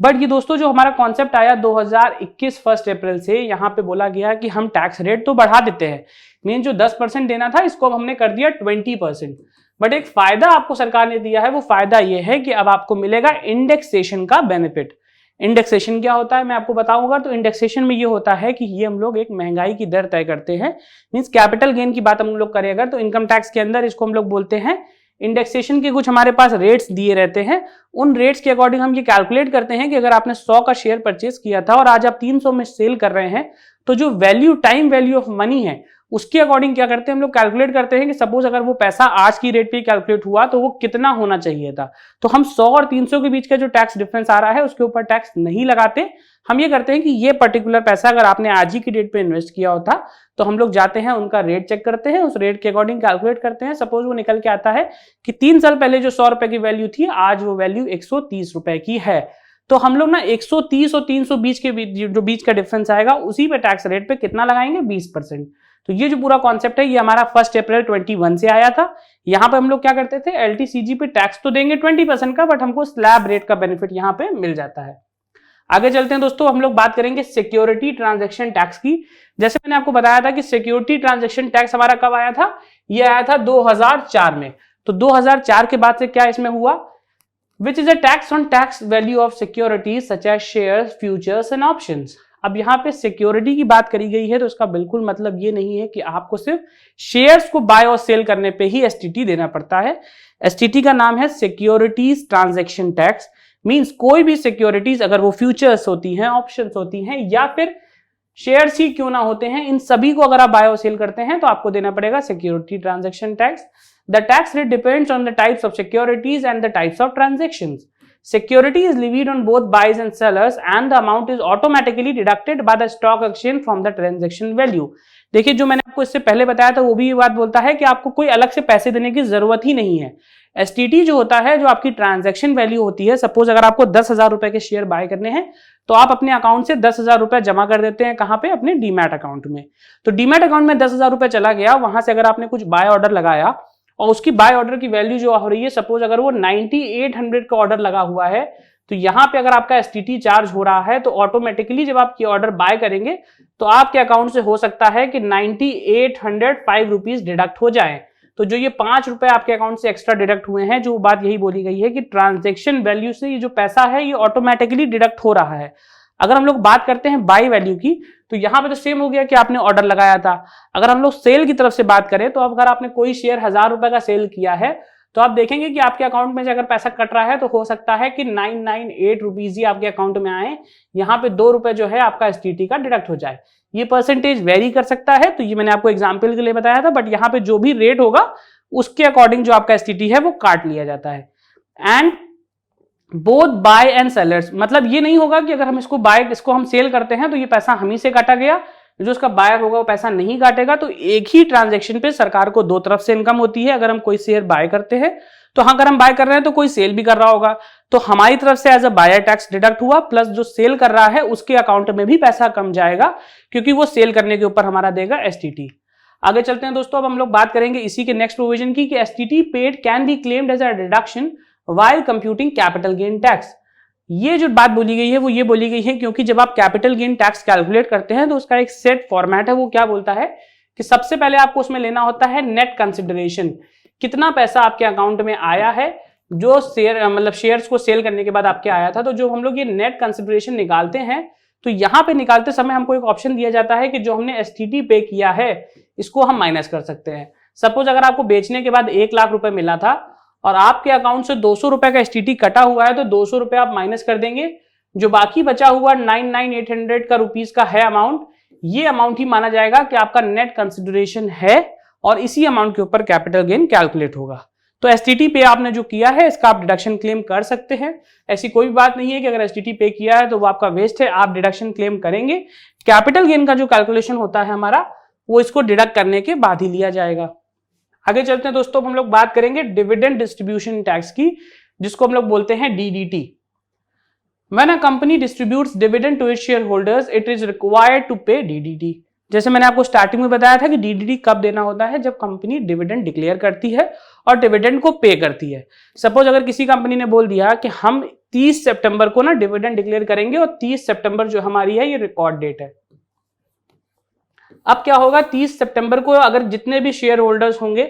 बट ये दोस्तों जो हमारा कॉन्सेप्ट आया 2021 फर्स्ट अप्रैल से, यहाँ पे बोला गया कि हम टैक्स रेट तो बढ़ा देते हैं, मीन जो 10% देना था इसको अब हमने कर दिया 20%। बट एक फायदा आपको सरकार ने दिया है, वो फायदा ये है कि अब आपको मिलेगा इंडेक्सेशन का बेनिफिट। इंडेक्सेशन क्या होता है मैं आपको बताऊंगा। तो इंडेक्सेशन में ये होता है कि ये हम लोग एक महंगाई की दर तय करते हैं। मींस कैपिटल गेन की बात हम लोग करें अगर, तो इनकम टैक्स के अंदर इसको हम लोग बोलते हैं इंडेक्सेशन के कुछ हमारे पास रेट्स दिए रहते हैं। उन रेट्स के अकॉर्डिंग हम ये कैलकुलेट करते हैं कि अगर आपने 100 का शेयर परचेज किया था और आज आप 300 में सेल कर रहे हैं, तो जो value, time value of money है, उसके अकॉर्डिंग क्या करते हैं हम लोग कैलकुलेट करते हैं कि सपोज अगर वो पैसा आज की रेट पे कैलकुलेट हुआ तो वो कितना होना चाहिए था। तो हम 100 और 300 के बीच का जो टैक्स डिफरेंस आ रहा है उसके ऊपर टैक्स नहीं लगाते। हम ये करते हैं कि ये पर्टिकुलर पैसा अगर आपने आज ही की डेट पे इन्वेस्ट किया होता तो हम लोग जाते हैं उनका रेट चेक करते हैं, उस रेट के अकॉर्डिंग कैलकुलेट करते हैं। सपोज वो निकल के आता है कि 3 साल पहले जो 100 रुपए की वैल्यू थी आज वो वैल्यू 130 रुपए की है, तो हम लोग ना 130 और 320 के बीच का डिफरेंस आएगा उसी पे टैक्स रेट पे कितना लगाएंगे, 20%। तो ये जो पूरा कॉन्सेप्ट है ये हमारा 1 अप्रैल 21 से आया था। यहाँ पे हम लोग क्या करते थे, एलटीसीजी पे टैक्स तो देंगे 20% का, बट हमको स्लैब रेट का बेनिफिट यहाँ पे मिल जाता है। आगे चलते हैं दोस्तों, हम लोग बात करेंगे सिक्योरिटी ट्रांजैक्शन टैक्स की। जैसे मैंने आपको बताया था कि सिक्योरिटी ट्रांजैक्शन टैक्स हमारा कब आया था, ये आया था 2004 में। तो 2004 के बाद से क्या इसमें हुआ, which is a tax on tax value of securities such as shares, futures and options. अब यहाँ पे सिक्योरिटी की बात करी गई है तो इसका बिल्कुल मतलब ये नहीं है कि आपको सिर्फ शेयर्स को बाय और सेल करने पे ही एसटीटी देना पड़ता है। एसटीटी का नाम है सिक्योरिटीज ट्रांजैक्शन टैक्स। मींस कोई भी सिक्योरिटीज, अगर वो फ्यूचर्स होती हैं, ऑप्शंस होती हैं, या फिर शेयर्स ही क्यों ना होते हैं, इन सभी को अगर आप बाय और सेल करते हैं तो आपको देना पड़ेगा security transaction tax. The tax rate depends on the types of securities and the types of transactions. Security is levied on both buyers and sellers and the amount is automatically deducted by the stock exchange from the transaction value. देखिए जो मैंने आपको इससे पहले बताया था वो भी ये बात बोलता है कि आपको कोई अलग से पैसे देने की जरूरत ही नहीं है। एसटीटी जो होता है, जो आपकी ट्रांजैक्शन वैल्यू होती है, सपोज अगर आपको 10,000 रुपए के शेयर बाय करने हैं तो आप अपने अकाउंट से 10,000 रुपए जमा कर देते हैं, कहां पे, अपने डीमैट अकाउंट में। तो डीमैट अकाउंट में 10,000 रुपए चला गया, वहां से अगर आपने कुछ बाय ऑर्डर लगाया और उसकी बाय ऑर्डर की वैल्यू जो हो रही है, सपोज अगर वो 9800 का ऑर्डर लगा हुआ है, तो यहां पे अगर आपका एसटीटी चार्ज हो रहा है तो ऑटोमेटिकली जब आप ये ऑर्डर बाय करेंगे तो आपके अकाउंट से हो सकता है कि 9805 रुपीज डिडक्ट हो जाए। तो जो ये 5 रुपए आपके अकाउंट से एक्स्ट्रा डिडक्ट हुए हैं, जो बात यही बोली गई है कि ट्रांजैक्शन वैल्यू से ये जो पैसा है ये ऑटोमेटिकली डिडक्ट हो रहा है। अगर हम लोग बात करते हैं बाय वैल्यू की, तो यहां पे तो सेम हो गया कि आपने ऑर्डर लगाया था। अगर हम लोग सेल की तरफ से बात करें तो अगर आपने कोई शेयर 1000 रुपए का सेल किया है तो आप देखेंगे कि आपके अकाउंट में से अगर पैसा कट रहा है तो हो सकता है कि 998 रुपीज ही आपके अकाउंट में आए, यहाँ पे 2 रुपए जो है आपका एसटीटी का डिडक्ट हो जाए। ये परसेंटेज वेरी कर सकता है, तो ये मैंने आपको एग्जाम्पल के लिए बताया था, बट यहाँ पे जो भी रेट होगा उसके अकॉर्डिंग जो आपका एसटीटी है वो काट लिया जाता है। And both buy and sellers, मतलब ये नहीं होगा कि अगर हम इसको हम सेल करते हैं तो ये पैसा हम ही से काटा गया, जो उसका बायर होगा वो पैसा नहीं काटेगा। तो एक ही ट्रांजैक्शन पे सरकार को 2 तरफ से इनकम होती है। अगर हम कोई शेयर बाय करते हैं तो हाँ, अगर हम बाय कर रहे हैं तो कोई सेल भी कर रहा होगा, तो हमारी तरफ से as a buyer tax deduct हुआ, प्लस जो सेल कर रहा है उसके अकाउंट में भी पैसा कम जाएगा क्योंकि वो सेल करने के ऊपर हमारा देगा एसटीटी। आगे चलते हैं दोस्तों, अब हम लोग बात करेंगे इसी के नेक्स्ट प्रोविजन की कि STT paid can be claimed as a deduction while computing capital gain tax. ये जो बात बोली गई है वो ये बोली गई है क्योंकि जब आप कैपिटल गेन टैक्स कैलकुलेट करते हैं तो उसका एक सेट फॉर्मेट है। वो क्या बोलता है कि सबसे पहले आपको उसमें लेना होता है नेट कंसिडरेशन, कितना पैसा आपके अकाउंट में आया है जो शेयर, मतलब शेयर्स को सेल करने के बाद आपके आया था। तो जो हम लोग ये नेट कंसिडरेशन निकालते हैं तो यहाँ पे निकालते समय हमको एक ऑप्शन दिया जाता है कि जो हमने एसटीटी पे किया है इसको हम माइनस कर सकते हैं। सपोज अगर आपको बेचने के बाद 1 लाख रुपए मिला था और आपके अकाउंट से 200 रुपए का एसटीटी कटा हुआ है, तो 200 रुपए आप माइनस कर देंगे, जो बाकी बचा हुआ 99,800 का रुपीज का है अमाउंट, ये अमाउंट ही माना जाएगा कि आपका नेट कंसिडरेशन है और इसी अमाउंट के ऊपर कैपिटल गेन कैलकुलेट होगा। तो एसटीटी पे आपने जो किया है इसका आप डिडक्शन क्लेम कर सकते हैं। ऐसी कोई भी बात नहीं है कि अगर एसटीटी पे किया है तो वो आपका वेस्ट है, आप डिडक्शन क्लेम करेंगे। कैपिटल गेन का जो कैलकुलेशन होता है हमारा, वो इसको डिडक्ट करने के बाद ही लिया जाएगा। आगे चलते हैं दोस्तों, हम लोग बात करेंगे डिविडेंड डिस्ट्रीब्यूशन टैक्स की, जिसको हम लोग बोलते हैं DDT. When a company distributes dividend to its shareholders, it is required to pay DDT. जैसे मैंने आपको स्टार्टिंग में बताया था कि डीडीटी कब देना होता है, जब कंपनी डिविडेंड डिक्लेयर करती है और डिविडेंड को पे करती है। सपोज अगर किसी कंपनी ने बोल दिया कि हम 30 सितंबर को ना डिविडेंड डिक्लेयर करेंगे और 30 सितंबर जो हमारी है ये रिकॉर्ड डेट है। अब क्या होगा, 30 सितंबर को अगर जितने भी शेयर होल्डर्स होंगे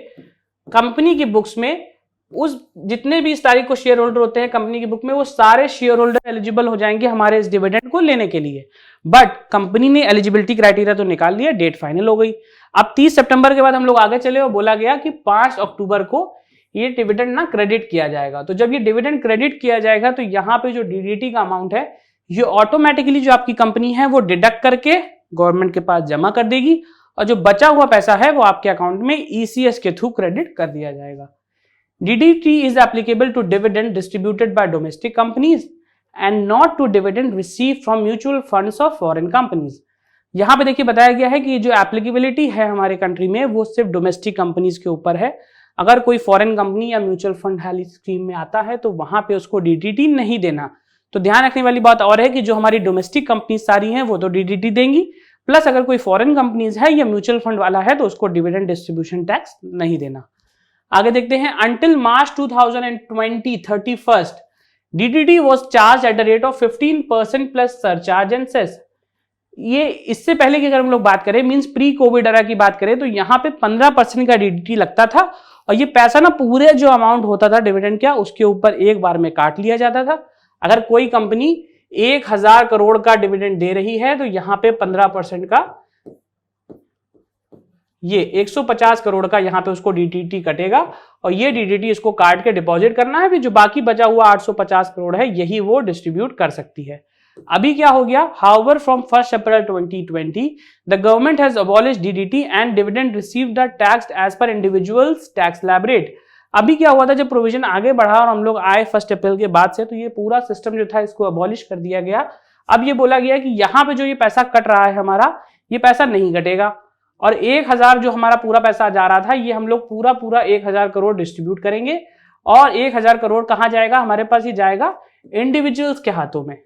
कंपनी की बुक्स में, उस जितने भी इस तारीख को शेयर होल्डर होते हैं कंपनी की बुक में, वो सारे शेयर होल्डर एलिजिबल हो जाएंगे हमारे इस डिविडेंड को लेने के लिए। बट कंपनी ने एलिजिबिलिटी क्राइटेरिया तो निकाल लिया, डेट फाइनल हो गई। अब 30 सितंबर के बाद हम लोग आगे चले और बोला गया कि 5 अक्टूबर को ये डिविडेंड ना क्रेडिट किया जाएगा। तो जब ये डिविडेंड क्रेडिट किया जाएगा तो यहाँ पे जो डीडीटी का अमाउंट है ये ऑटोमेटिकली जो आपकी कंपनी है वो डिडक्ट करके गवर्नमेंट के पास जमा कर देगी और जो बचा हुआ पैसा है वो आपके अकाउंट में ईसीएस के थ्रू क्रेडिट कर दिया जाएगा। DDT is applicable to dividend distributed by domestic companies and not to dividend received from mutual funds of foreign companies। यहां पे देखिए बताया गया है कि जो एप्लीकेबिलिटी है हमारे कंट्री में वो सिर्फ डोमेस्टिक कंपनीज के ऊपर है। अगर कोई फॉरेन कंपनी या म्यूचुअल फंड वाली स्कीम में आता है तो वहां पे उसको डीडीटी नहीं देना। तो ध्यान रखने वाली बात और है कि जो हमारी डोमेस्टिक कंपनी सारी हैं वो तो डीडीटी देंगी, प्लस अगर कोई फॉरेन कंपनीज है या म्यूचुअल फंड वाला है तो उसको डिविडेंड डिस्ट्रीब्यूशन टैक्स नहीं देना। आगे देखते हैं, until March 2020 31 DDT was charged at the rate of 15% plus surcharge and cess. ये इससे पहले की अगर हम लोग बात करें, मींस प्री कोविड एरा की बात करें, तो यहाँ पे 15% का डीडीटी लगता था और ये पैसा ना पूरे जो अमाउंट होता था डिविडेंड का उसके ऊपर एक बार में काट लिया जाता था। अगर कोई कंपनी 1000 करोड़ का डिविडेंड दे रही है तो यहाँ पे 15% का ये 150 करोड़ का यहाँ पे उसको डीडीटी कटेगा और ये डीडीटी इसको काट के डिपॉजिट करना है, फिर जो बाकी बचा हुआ 850 करोड़ है यही वो डिस्ट्रीब्यूट कर सकती है। अभी क्या हो गया, however from 1 April 2020 the government has abolished DDT and dividend received are taxed as per individuals tax slab rate. अभी क्या हुआ था, जब प्रोविजन आगे बढ़ा और हम लोग आए 1 अप्रैल के बाद से, तो ये पूरा सिस्टम जो था इसको अबॉलिश कर दिया गया। अब ये बोला गया कि यहाँ पे जो ये पैसा कट रहा है हमारा, ये पैसा नहीं कटेगा और 1000 जो हमारा पूरा पैसा जा रहा था ये हम लोग पूरा 1000 करोड़ डिस्ट्रीब्यूट करेंगे और 1000 करोड़ कहां जाएगा, हमारे पास ये जाएगा इंडिविजुअल्स के हाथों में।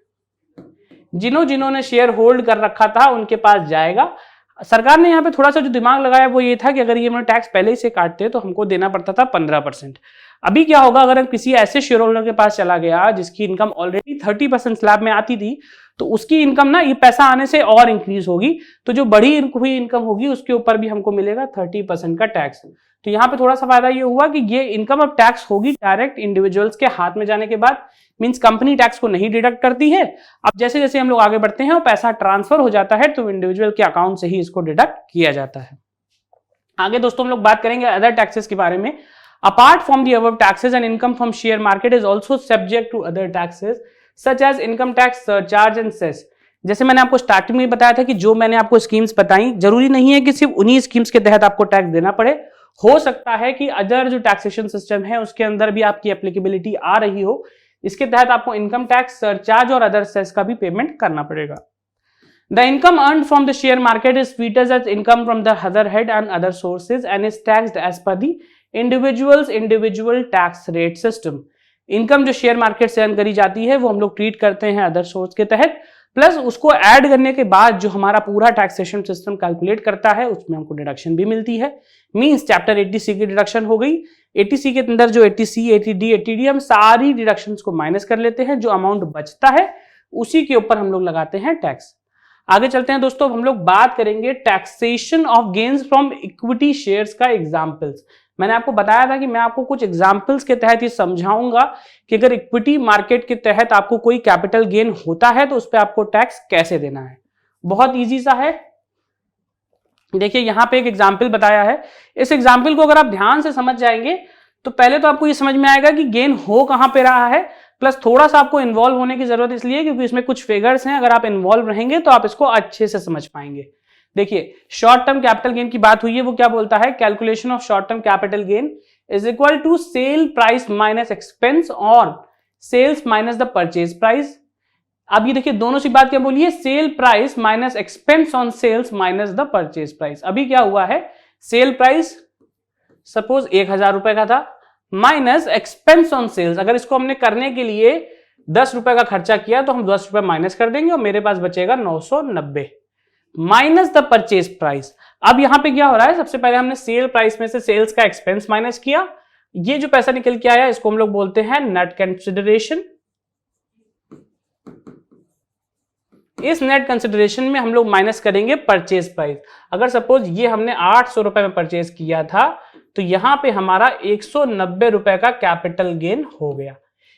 जिन्होंने शेयर होल्ड कर रखा था उनके पास जाएगा। सरकार ने यहाँ पे थोड़ा सा जो दिमाग लगाया वो ये था कि अगर ये हम टैक्स पहले ही से काटते तो हमको देना पड़ता था 15%। अभी क्या होगा, अगर किसी ऐसे शेयर होल्डर के पास चला गया जिसकी इनकम ऑलरेडी 30% स्लैब में आती थी तो उसकी इनकम ना ये पैसा आने से और इंक्रीज होगी, तो जो बड़ी हुई इनकम होगी उसके ऊपर भी हमको मिलेगा 30% का टैक्स। तो यहाँ पे थोड़ा सा फायदा ये हुआ कि ये इनकम अब टैक्स होगी डायरेक्ट इंडिविजुअल्स के हाथ में जाने के बाद, मींस कंपनी टैक्स को नहीं डिडक्ट करती है। अब जैसे जैसे हम लोग आगे बढ़ते हैं और पैसा ट्रांसफर हो जाता है तो इंडिविजुअल के अकाउंट से ही इसको डिडक्ट किया जाता है। आगे दोस्तों हम लोग बात करेंगे अदर टैक्सेस के बारे में। Apart from the above taxes and income from share market is also subject to other taxes such as income tax, surcharge and cess. जैसे मैंने आपको स्टार्टिंग में बताया था कि जो मैंने आपको स्कीम्स बताई, जरूरी नहीं है कि सिर्फ उन्हीं स्कीम्स के तहत आपको टैक्स देना पड़े। हो सकता है कि अदर जो टैक्सेशन सिस्टम है उसके अंदर भी आपकी एप्लीकेबिलिटी आ रही हो, इसके तहत आपको इनकम टैक्स, सरचार्ज और अदर सेस का भी पेमेंट करना पड़ेगा। The income earned from the share market is treated as income from the other head and other sources and is taxed as per the individual tax rate system. Income जो share market से earn करी जाती है वो हम लोग treat करते हैं अदर सोर्स के तहत, प्लस उसको ऐड करने के बाद जो हमारा पूरा टैक्सेशन सिस्टम कैलकुलेट करता है उसमें हमको डिडक्शन भी मिलती है। मींस चैप्टर 80C की डिडक्शन हो गई। 80C के अंदर जो 80C, 80D, 80D हम सारी डिडक्शंस को माइनस कर लेते हैं, जो अमाउंट बचता है उसी के ऊपर हम लोग लगाते हैं टैक्स। आगे चलते हैं दोस्तों, हम लोग बात करेंगे taxation of gains from equity shares का एग्जाम्पल्स। मैंने आपको बताया था कि मैं आपको कुछ एग्जाम्पल्स के तहत ये समझाऊंगा कि अगर इक्विटी मार्केट के तहत आपको कोई कैपिटल गेन होता है तो उस पर आपको टैक्स कैसे देना है। बहुत इजी सा है। देखिए यहां पे एक एग्जाम्पल बताया है, इस एग्जाम्पल को अगर आप ध्यान से समझ जाएंगे तो पहले तो आपको ये समझ में आएगा कि गेन हो कहां पे रहा है, प्लस थोड़ा सा आपको इन्वॉल्व होने की जरूरत इसलिए क्योंकि इसमें कुछ फिगर्स हैं, अगर आप इन्वॉल्व रहेंगे तो आप इसको अच्छे से समझ पाएंगे। देखिए शॉर्ट टर्म कैपिटल गेन की बात हुई है, वो क्या बोलता है, calculation of short term capital gain is equal to sale price minus expense or sales minus the purchase price. अब ये देखिए दोनों सी बात क्या बोली है, sale price minus expense on sales minus the purchase price. अभी क्या हुआ है, सेल प्राइस सपोज 1000 रुपए का था माइनस एक्सपेंस ऑन सेल्स। अगर इसको हमने करने के लिए 10 रुपए का खर्चा किया तो हम 10 रुपए माइनस कर देंगे और मेरे पास बचेगा 990। Minus the purchase price. अब यहां पे क्या हो रहा है, सबसे पहले हमने सेल प्राइस में से सेल्स का एक्सपेंस माइनस किया, ये जो पैसा निकल के आया इसको हम लोग बोलते हैं नेट कंसिडरेशन। इस नेट कंसिडरेशन में हम लोग माइनस करेंगे परचेज प्राइस। अगर सपोज ये हमने 800 रुपए में परचेज किया था तो यहां पे हमारा 190 रुपए का कैपिटल गेन हो गया।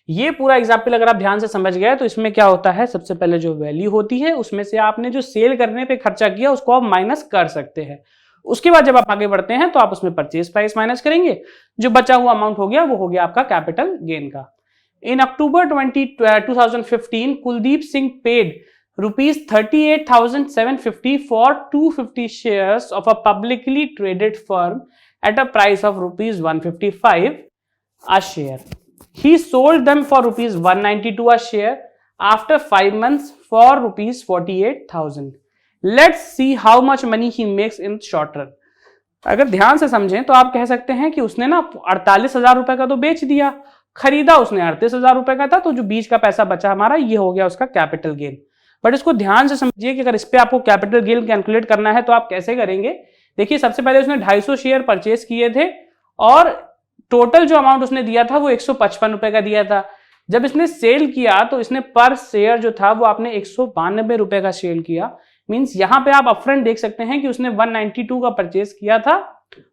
ये पूरा एग्जाम्पल अगर आप ध्यान से समझ गए तो इसमें क्या होता है, सबसे पहले जो वैल्यू होती है उसमें से आपने जो सेल करने पे खर्चा किया उसको आप माइनस कर सकते हैं। उसके बाद जब आप आगे बढ़ते हैं तो आप उसमें परचेज प्राइस माइनस करेंगे, जो बचा हुआ अमाउंट हो गया वो हो गया आपका कैपिटल गेन का। इन अक्टूबर 2015 Kuldeep Singh paid rupees 38,750 for 250 shares of a publicly traded firm at a price of rupees 155 a share. He sold them for rupees 192 a share after 5 months for rupees 48,000. Let's see how much money he makes in short run. अगर ध्यान से समझें तो आप कह सकते हैं कि उसने ना 48,000 रुपए का तो बेच दिया, खरीदा उसने 38,000 रुपए का था, तो जो बीच का पैसा बचा हमारा ये हो गया उसका कैपिटल गेन। बट इसको ध्यान से समझिए कि अगर इस पे आपको कैपिटल गेन कैलकुलेट करना है तो आप कैसे करेंगे। देखिए सबसे पहले उसने 250 शेयर परचेज किए थे और टोटल जो अमाउंट उसने दिया था वो 155 रुपए का दिया था। जब इसने सेल किया तो इसने पर शेयर जो था वो आपने 192 रुपए का सेल किया। मींस यहां पे आप अपफ्रंट देख सकते हैं कि उसने 192 का परचेज किया था,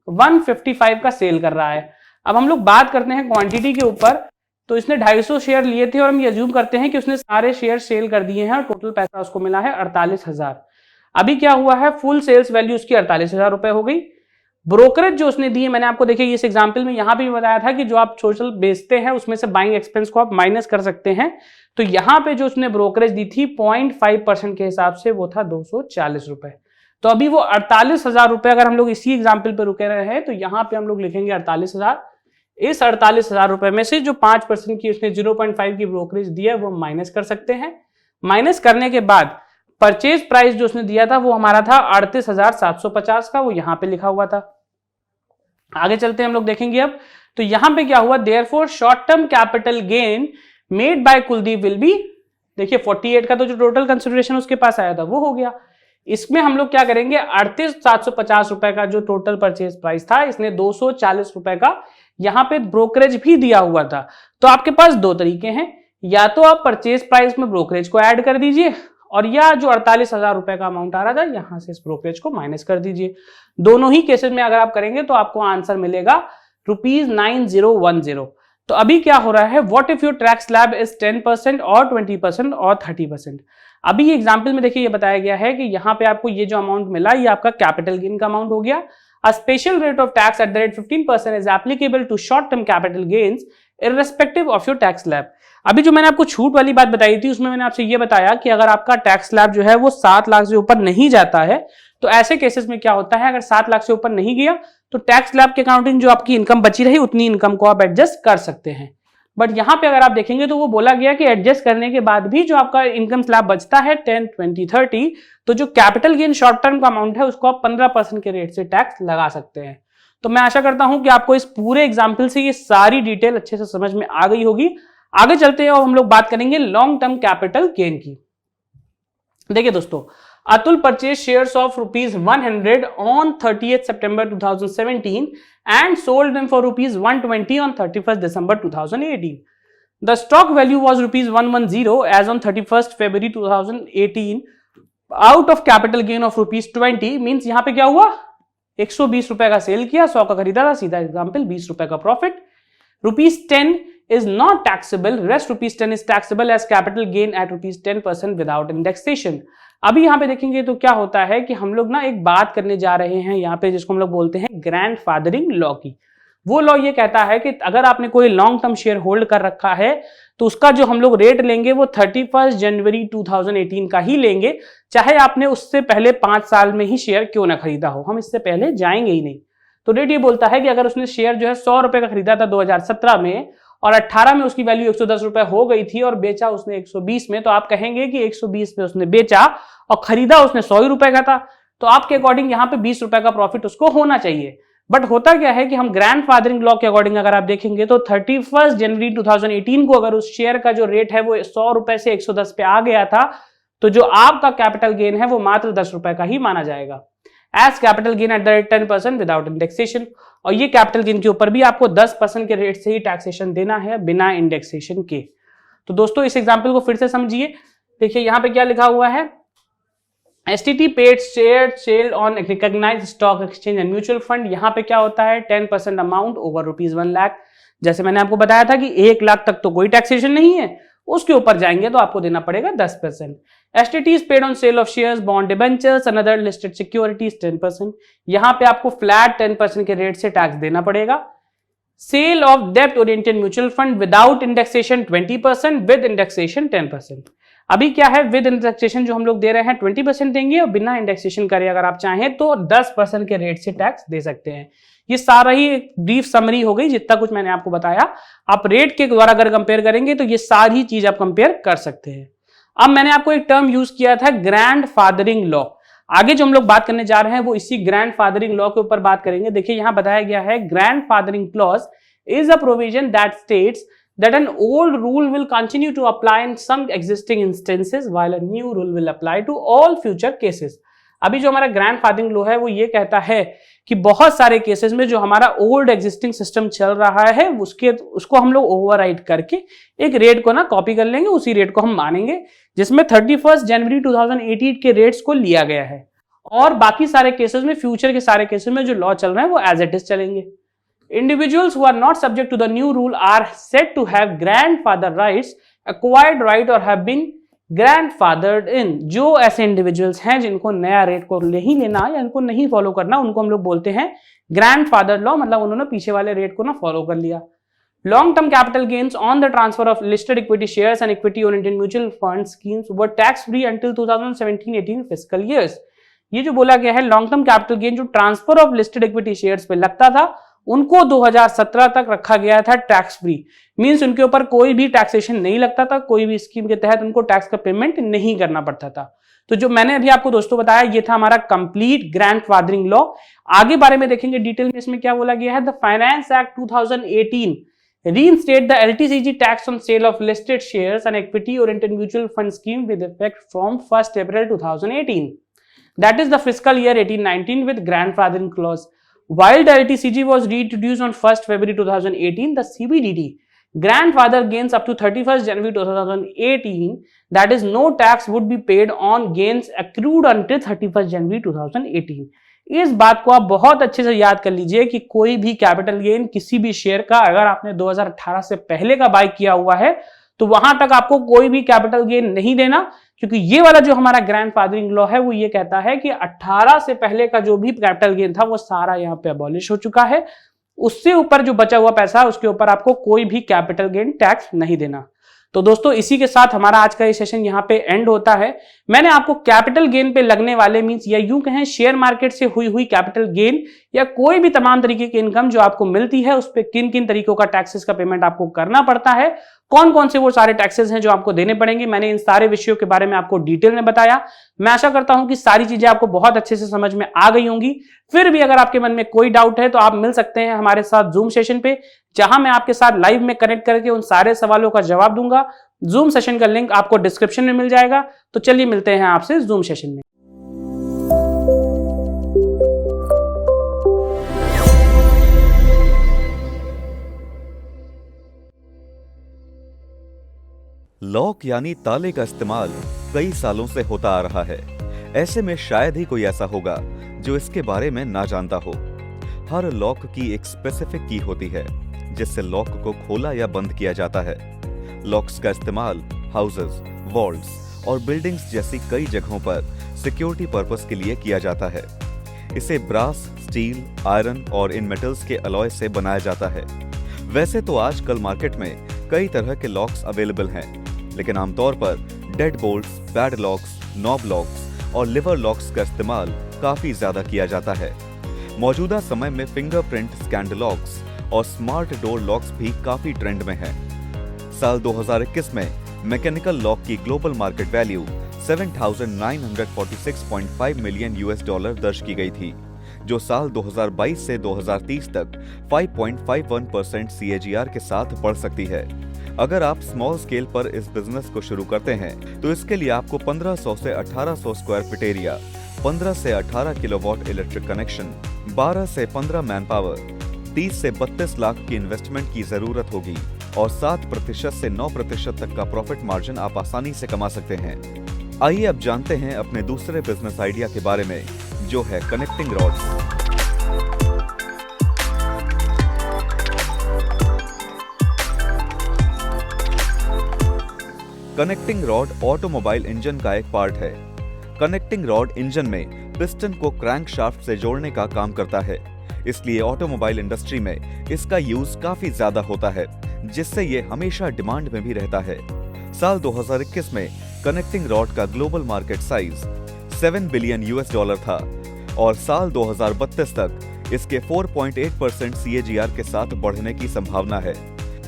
155 का सेल कर रहा है। अब हम लोग बात करते हैं क्वांटिटी के ऊपर, तो इसने 250 शेयर लिए थे और हम ये अज्यूम करते हैं कि उसने सारे शेयर सेल कर दिए हैं और टोटल पैसा उसको मिला है 48,000। अभी क्या हुआ है, फुल सेल्स वैल्यू उसकी 48,000 रुपए हो गई। ब्रोकरेज जो उसने दी है, मैंने आपको देखिए इस एग्जांपल में यहां भी बताया था कि जो आप सोशल बेचते हैं उसमें से बाइंग एक्सपेंस को आप माइनस कर सकते हैं। तो यहां पे जो उसने ब्रोकरेज दी थी 0.5% के हिसाब से वो था 240 रुपए। तो अभी वो 48,000 रुपए, अगर हम लोग इसी एग्जाम्पल पे रुके रहे हैं तो यहां पे हम लोग लिखेंगे 48,000। इस 48,000 रुपए में से जो 5% की उसने 0.5 की ब्रोकरेज दी है वो माइनस कर सकते हैं। माइनस करने के बाद परचेज प्राइस जो उसने दिया था वो हमारा था 38,750 का, वो यहां पे लिखा हुआ था। आगे चलते हैं हम लोग देखेंगे अब, तो यहां पे क्या हुआ, therefore short term capital gain made by Kuldeep will be, देखिए 48 का तो जो टोटल कंसिडरेशन उसके पास आया था वो हो गया। इसमें हम लोग क्या करेंगे, 38,750 रुपए का जो टोटल परचेज प्राइस था इसने 240 रुपए का यहां पे ब्रोकरेज भी दिया हुआ था। तो आपके पास दो तरीके हैं, या तो आप परचेज प्राइस में ब्रोकरेज को ऐड कर दीजिए और या जो 48,000 रुपए का अमाउंट आ रहा था यहां से इस ब्रोकरेज को माइनस कर दीजिए। दोनों ही केसेस में अगर आप करेंगे तो आपको आंसर मिलेगा ₹9010। तो अभी क्या हो रहा है, what if your tax slab is 10% और 20% और 30%। अभी एग्जाम्पल में देखिए ये बताया गया है कि यहाँ पे आपको ये जो अमाउंट मिला ये आपका कैपिटल गेन का अमाउंट हो गया। A special rate of tax at the rate 15% is applicable to short-term capital gains irrespective of your tax slab। अभी जो मैंने आपको छूट वाली बात बताई थी उसमें मैंने आपसे ये बताया कि अगर आपका टैक्स स्लैब जो है वो 7 लाख से ऊपर नहीं जाता है तो ऐसे केसेस में क्या होता है, अगर 7 लाख से ऊपर नहीं गया तो टैक्स स्लैब के अकाउंटिंग जो आपकी इनकम बची रही उतनी इनकम को आप एडजस्ट कर सकते हैं। बट यहां पे अगर आप देखेंगे तो वो बोला गया कि एडजस्ट करने के बाद भी जो आपका इनकम स्लैब बचता है 10, 20, 30, तो जो कैपिटल गेन शॉर्ट टर्म का अमाउंट है उसको आप 15% के रेट से टैक्स लगा सकते हैं। तो मैं आशा करता हूं कि आपको इस पूरे एग्जाम्पल से ये सारी डिटेल अच्छे से समझ में आ गई होगी। आगे चलते हैं और हम लोग बात करेंगे लॉन्ग टर्म कैपिटल गेन की। देखिए दोस्तों, Atul purchase shares of ₹100 on 30th September 2017 and sold them for ₹120 on 31st December 2018. The stock value was ₹110 as on 31st February 2018 out of capital gain of ₹20। Means यहां पे क्या हुआ, 120 रुपए का cell किया, 100 का खरीदा था, सीधा एग्जाम्पल 20 रुपए का profit. ₹10 is not taxable, rest ₹10 is taxable as capital gain at ₹10% without indexation। अभी यहां पे देखेंगे तो क्या होता है कि हम लोग ना एक बात करने जा रहे हैं यहाँ पे जिसको हम लोग बोलते हैं ग्रैंडफादरिंग लॉ की। वो लॉ ये कहता है कि अगर आपने कोई लॉन्ग टर्म शेयर होल्ड कर रखा है तो उसका जो हम लोग रेट लेंगे वो 31 जनवरी 2018 का ही लेंगे, चाहे आपने उससे पहले 5 साल में ही शेयर क्यों ना खरीदा हो, हम इससे पहले जाएंगे ही नहीं। तो रेट ये बोलता है कि अगर उसने शेयर जो है 100 रुपए का खरीदा था 2017 में और 18 में उसकी वैल्यू 110 रुपए हो गई थी और बेचा उसने 120 में, तो आप कहेंगे कि 120 में उसने बेचा और खरीदा उसने 100 रुपए का था, तो आपके अकॉर्डिंग यहाँ पे 20 रुपए का प्रॉफिट उसको होना चाहिए। बट होता क्या है कि हम ग्रैंडफादरिंग लॉ के अकॉर्डिंग अगर आप देखेंगे तो 31 जनवरी 2018 को अगर उस शेयर का जो रेट है वो 100 रुपए से 110 पे आ गया था तो जो आपका कैपिटल गेन है वो मात्र 10 रुपए का ही माना जाएगा, as capital gain at the rate 10% without indexation. और ये कैपिटल गेन के ऊपर भी आपको 10% के रेट से ही टैक्सेशन देना है बिना इंडेक्सेशन के। तो दोस्तों इस एग्जाम्पल को फिर से समझिए। देखिए यहाँ पे क्या लिखा हुआ है, STT paid share sale on recognised stock exchange and mutual fund. यहाँ पे क्या होता है, 10% अमाउंट ओवर ₹1 लाख। जैसे मैंने आपको बताया था कि 1 लाख तक तो कोई टैक्सेशन नहीं है, उसके ऊपर जाएंगे तो आपको देना पड़ेगा 10%। STT is paid on sale of shares, bond debentures and other listed securities 10%। यहाँ पे आपको फ्लैट 10% के रेट से टैक्स देना पड़ेगा। सेल ऑफ डेप्ट oriented mutual fund without indexation 20%, with indexation 10%। अभी क्या है, विद इंडेक्सेशन जो हम लोग दे रहे हैं 20% देंगे, और बिना इंडेक्सेशन करे अगर आप चाहें तो 10% के रेट से टैक्स दे सकते हैं। ये सारा ही एक ब्रीफ समरी हो गई, जितना कुछ मैंने आपको बताया। आप रेट के द्वारा अगर कंपेयर करेंगे तो ये सारी चीज आप कंपेयर कर सकते हैं। अब मैंने आपको एक टर्म यूज किया था, ग्रैंडफादरिंग लॉ। आगे जो हम लोग बात करने जा रहे हैं वो इसी ग्रैंडफादरिंग लॉ के ऊपर बात करेंगे। देखिए यहां बताया गया है, grandfathering clause is a provision that states that an old rule will continue to apply in some existing instances while a new rule will apply to all future cases। अभी जो हमारा ग्रैंडफादरिंग लॉ है वो ये कहता है कि बहुत सारे केसेस में जो हमारा ओल्ड एग्जिस्टिंग सिस्टम चल रहा है उसको हम लोग ओवरराइड करके एक रेट को ना कॉपी कर लेंगे, उसी रेट को हम मानेंगे जिसमें 31 जनवरी 2018 के रेट्स को लिया गया है, और बाकी सारे केसेस में, फ्यूचर के सारे केसेस में जो लॉ चल रहे हैं वो एज इट इज चलेंगे। Individuals who are not subject to the new rule are said to have grandfather rights, acquired right or have been grandfathered in। जो ऐसे इंडिविजुअल्स हैं जिनको नया रेट को नहीं लेना या इनको नहीं फॉलो करना, उनको हम लोग बोलते हैं ग्रैंडफादर लॉ, मतलब उन्होंने पीछे वाले रेट को ना फॉलो कर लिया। Long term capital gains on the transfer of listed equity shares and equity oriented mutual fund schemes were tax free until 2017-18 fiscal years. ये जो बोला गया है, लॉन्ग टर्म कैपिटल गेन जो transfer of listed equity shares पे लगता था उनको 2017 तक रखा गया था टैक्स फ्री। मींस उनके ऊपर कोई भी टैक्सेशन नहीं लगता था, कोई भी स्कीम के तहत उनको टैक्स का पेमेंट नहीं करना पड़ता था। तो जो मैंने अभी आपको दोस्तों बताया ये था हमारा कंप्लीट ग्रैंडफादरिंग लॉ। आगे बारे में देखेंगे डिटेल में, इसमें क्या बोला गया है, the finance act 2018 reinstate the LTCG tax on sale of listed shares and equity oriented mutual fund scheme with effect from 1st April 2018, that is the fiscal year 18-19 with grandfathering clause। While the LTCG was reintroduced on 1st February 2018, the CBDT grandfather gains up to 31st January 2018, that is no tax would be paid on gains accrued until 31st January 2018। इस बात को आप बहुत अच्छे से याद कर लीजिए कि कोई भी कैपिटल गेन किसी भी शेयर का अगर आपने 2018 से पहले का बाय किया हुआ है तो वहां तक आपको कोई भी कैपिटल गेन नहीं देना, क्योंकि ये वाला जो हमारा ग्रैंडफादरिंग लॉ है वो ये कहता है कि 18 से पहले का जो भी कैपिटल गेन था वो सारा यहाँ पे अबॉलिश हो चुका है। उससे ऊपर जो बचा हुआ पैसा है उसके ऊपर आपको कोई भी कैपिटल गेन टैक्स नहीं देना। तो दोस्तों इसी के साथ हमारा आज का ये सेशन यहाँ पे एंड होता है। मैंने आपको कैपिटल गेन पे लगने वाले मींस या यूं कहें शेयर मार्केट से हुई कैपिटल गेन या कोई भी तमाम तरीके की इनकम जो आपको मिलती है उस पे किन किन तरीकों का टैक्सेस का पेमेंट आपको करना पड़ता है, कौन कौन से वो सारे टैक्सेस हैं जो आपको देने पड़ेंगे, मैंने इन सारे विषयों के बारे में आपको डिटेल में बताया। मैं आशा करता हूं कि सारी चीजें आपको बहुत अच्छे से समझ में आ गई होंगी। फिर भी अगर आपके मन में कोई डाउट है तो आप मिल सकते हैं हमारे साथ जूम सेशन पे, जहां मैं आपके साथ लाइव में कनेक्ट करके उन सारे सवालों का जवाब दूंगा। जूम सेशन का लिंक आपको डिस्क्रिप्शन में मिल जाएगा। तो चलिए मिलते हैं आपसे जूम सेशन में। लॉक यानी ताले का इस्तेमाल कई सालों से होता आ रहा है। ऐसे में शायद ही कोई ऐसा होगा जो इसके बारे में ना जानता हो। हर लॉक की एक स्पेसिफिक की होती है जिससे लॉक को खोला या बंद किया जाता है। लॉक्स का इस्तेमाल हाउसेस, वॉल्स और बिल्डिंग्स जैसी कई जगहों पर सिक्योरिटी पर्पस के लिए किया जाता है। इसे ब्रास, स्टील, आयरन और इन मेटल्स के अलॉय से बनाया जाता है। वैसे तो आजकल मार्केट में कई तरह के लॉक्स अवेलेबल हैं, लेकिन आमतौर पर dead bolts, pad locks, knob locks और लिवर लॉक्स का इस्तेमाल काफी ज्यादा किया जाता है। मौजूदा समय में फिंगरप्रिंट स्कैन्ड लॉक्स और स्मार्ट डोर लॉक्स भी काफी ट्रेंड में हैं। साल 2021 में मैकेनिकल लॉक की global market value 7,946.5 million $US दर्ज की गई थी, जो साल 2022 से 2030 तक 5.51% CAGR के साथ बढ़ सकती है। अगर आप स्मॉल स्केल पर इस बिजनेस को शुरू करते हैं तो इसके लिए आपको 1500 से 1800 स्क्वायर फीट एरिया, 15 से 18 किलोवाट इलेक्ट्रिक कनेक्शन, 12 से 15 मैन पावर, 30 से 32 लाख की इन्वेस्टमेंट की जरूरत होगी और 7% से 9% तक का प्रॉफिट मार्जिन आप आसानी से कमा सकते हैं। आइए अब जानते हैं अपने दूसरे बिजनेस आइडिया के बारे में, जो है connecting rods. Connecting rod automobile engine का एक पार्ट है। कनेक्टिंग रॉड इंजन में पिस्टन को क्रैंकशाफ्ट से जोड़ने का काम करता है, इसलिए ऑटोमोबाइल इंडस्ट्री में इसका यूज काफी ज्यादा होता है, जिससे ये हमेशा डिमांड में भी रहता है। साल 2021 में कनेक्टिंग रॉड का ग्लोबल मार्केट साइज $7 बिलियन था और साल 2032 तक इसके 4.8% CAGR के साथ बढ़ने की संभावना है।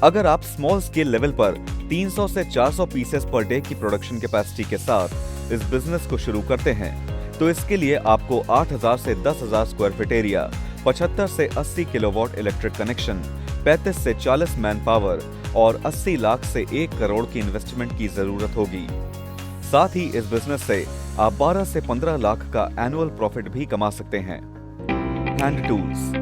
अगर आप स्मॉल स्केल लेवल पर 300 से 400 पीसेस पर डे की प्रोडक्शन कैपेसिटी के साथ इस बिजनेस को शुरू करते हैं तो इसके लिए आपको 8000 से 10,000 स्क्वायर फीट एरिया, 75 से 80 किलोवाट इलेक्ट्रिक कनेक्शन, 35 से 40 मैन पावर और 80 लाख से 1 करोड़ की इन्वेस्टमेंट की जरूरत होगी। साथ ही इस बिजनेस से आप 12 से 15 लाख का एनुअल प्रॉफिट भी कमा सकते हैं। Hand tools.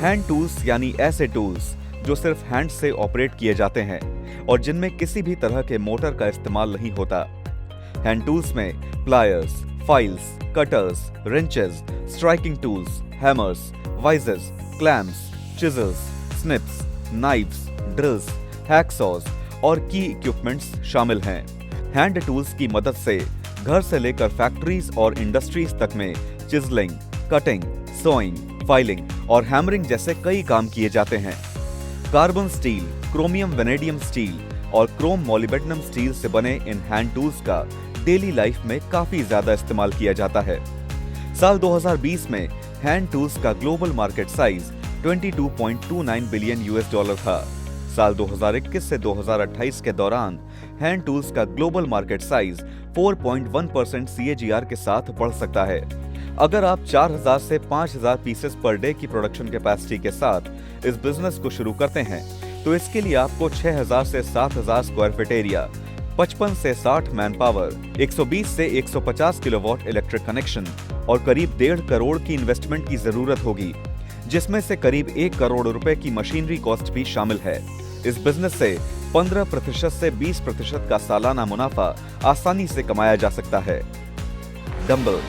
हैंड टूल्स यानी ऐसे टूल्स जो सिर्फ हैंड से ऑपरेट किए जाते हैं और जिनमें किसी भी तरह के मोटर का इस्तेमाल नहीं होता। हैंड टूल्स में pliers, files, cutters, wrenches, striking tools, hammers, vices, clamps, chisels, snips, knifes, drills, hacksaws और की इक्विपमेंट्स शामिल हैं। हैंड टूल्स की मदद से घर से लेकर फैक्ट्रीज और इंडस्ट्रीज तक में चिजलिंग, कटिंग, सोइंग, फाइलिंग और हैमरिंग जैसे कई काम किए जाते हैं। Carbon steel, chromium vanadium steel और क्रोम मोलिब्डेनम स्टील से बने इन हैंड टूल्स का डेली लाइफ में काफी ज्यादा इस्तेमाल किया जाता है। साल 2020 में हैंड टूल्स का ग्लोबल मार्केट साइज $22.29 बिलियन था। साल 2021 से 2028 के दौरान हैंड टूल्स का ग्लोबल मार्केट साइज 4.1% CAGR के साथ बढ़ सकता है। अगर आप 4000 से 5000 पीसेस पर डे की प्रोडक्शन कैपेसिटी के साथ इस बिजनेस को शुरू करते हैं तो इसके लिए आपको 6000 से 7000 स्क्वायर फीट एरिया, 55 से 60 मैन पावर, 120 से 150 किलोवाट इलेक्ट्रिक कनेक्शन और करीब 1.5 करोड़ की इन्वेस्टमेंट की जरूरत होगी, जिसमें से करीब 1 करोड़ रुपए की मशीनरी कॉस्ट भी शामिल है। इस बिजनेस से 15% से 20% का सालाना मुनाफा आसानी से कमाया जा सकता है। डंबल।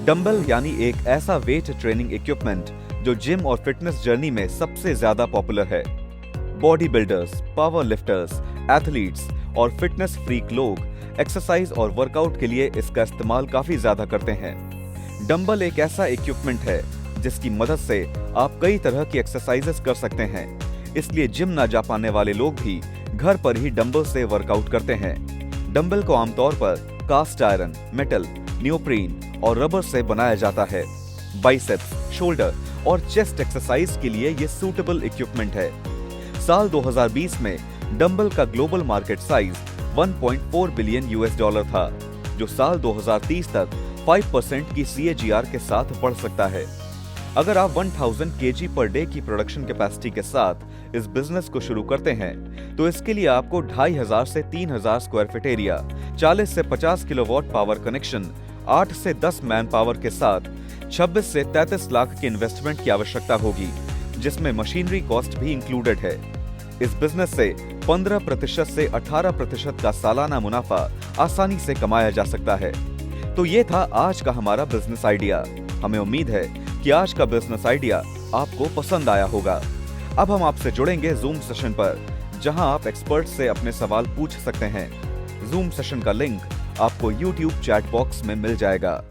डंबल यानी एक ऐसा वेट ट्रेनिंग इक्विपमेंट जो जिम और फिटनेस जर्नी में सबसे ज्यादा पॉपुलर है। Body builders, power lifters, athletes और फिटनेस फ्रीक लोग एक्सरसाइज और वर्कआउट के लिए इसका इस्तेमाल काफी ज्यादा करते हैं। डंबल एक ऐसा इक्विपमेंट है जिसकी मदद से आप कई तरह की एक्सरसाइजेस कर सकते हैं, इसलिए जिम ना जा पाने वाले लोग भी घर पर ही डंबल से वर्कआउट करते हैं। डंबल को आमतौर पर कास्ट आयरन, मेटल, नियोप्रीन और रबर से बनाया जाता है। बाइसेप्स, शोल्डर और चेस्ट एक्सरसाइज के लिए ये सूटेबल इक्विपमेंट है। साल 2020 में डंबल का ग्लोबल मार्केट साइज $1.4 बिलियन था, जो साल 2030 तक 5% की CAGR के साथ बढ़ सकता है। अगर आप 1000 kg पर डे की प्रोडक्शन कैपेसिटी के साथ इस बिजनेस को शुरू करते हैं तो इसके लिए आपको 2500 से 3000 स्क्वायर फीट एरिया, 40 से 50 किलोवाट पावर कनेक्शन, 8 से 10 मैन पावर के साथ 26 से 33 लाख की इन्वेस्टमेंट की आवश्यकता होगी, जिसमें मशीनरी कॉस्ट भी इंक्लूडेड है। इस बिजनेस से 15% से 18% का सालाना मुनाफा आसानी से कमाया जा सकता है। तो ये था आज का हमारा बिजनेस आइडिया। हमें उम्मीद है कि आज का बिजनेस आइडिया आपको पसंद आया होगा। अब हम आपसे जुड़ेंगे जूम सेशन पर, जहां आप एक्सपर्ट से अपने सवाल पूछ सकते हैं। जूम सेशन का लिंक आपको YouTube चैट बॉक्स में मिल जाएगा।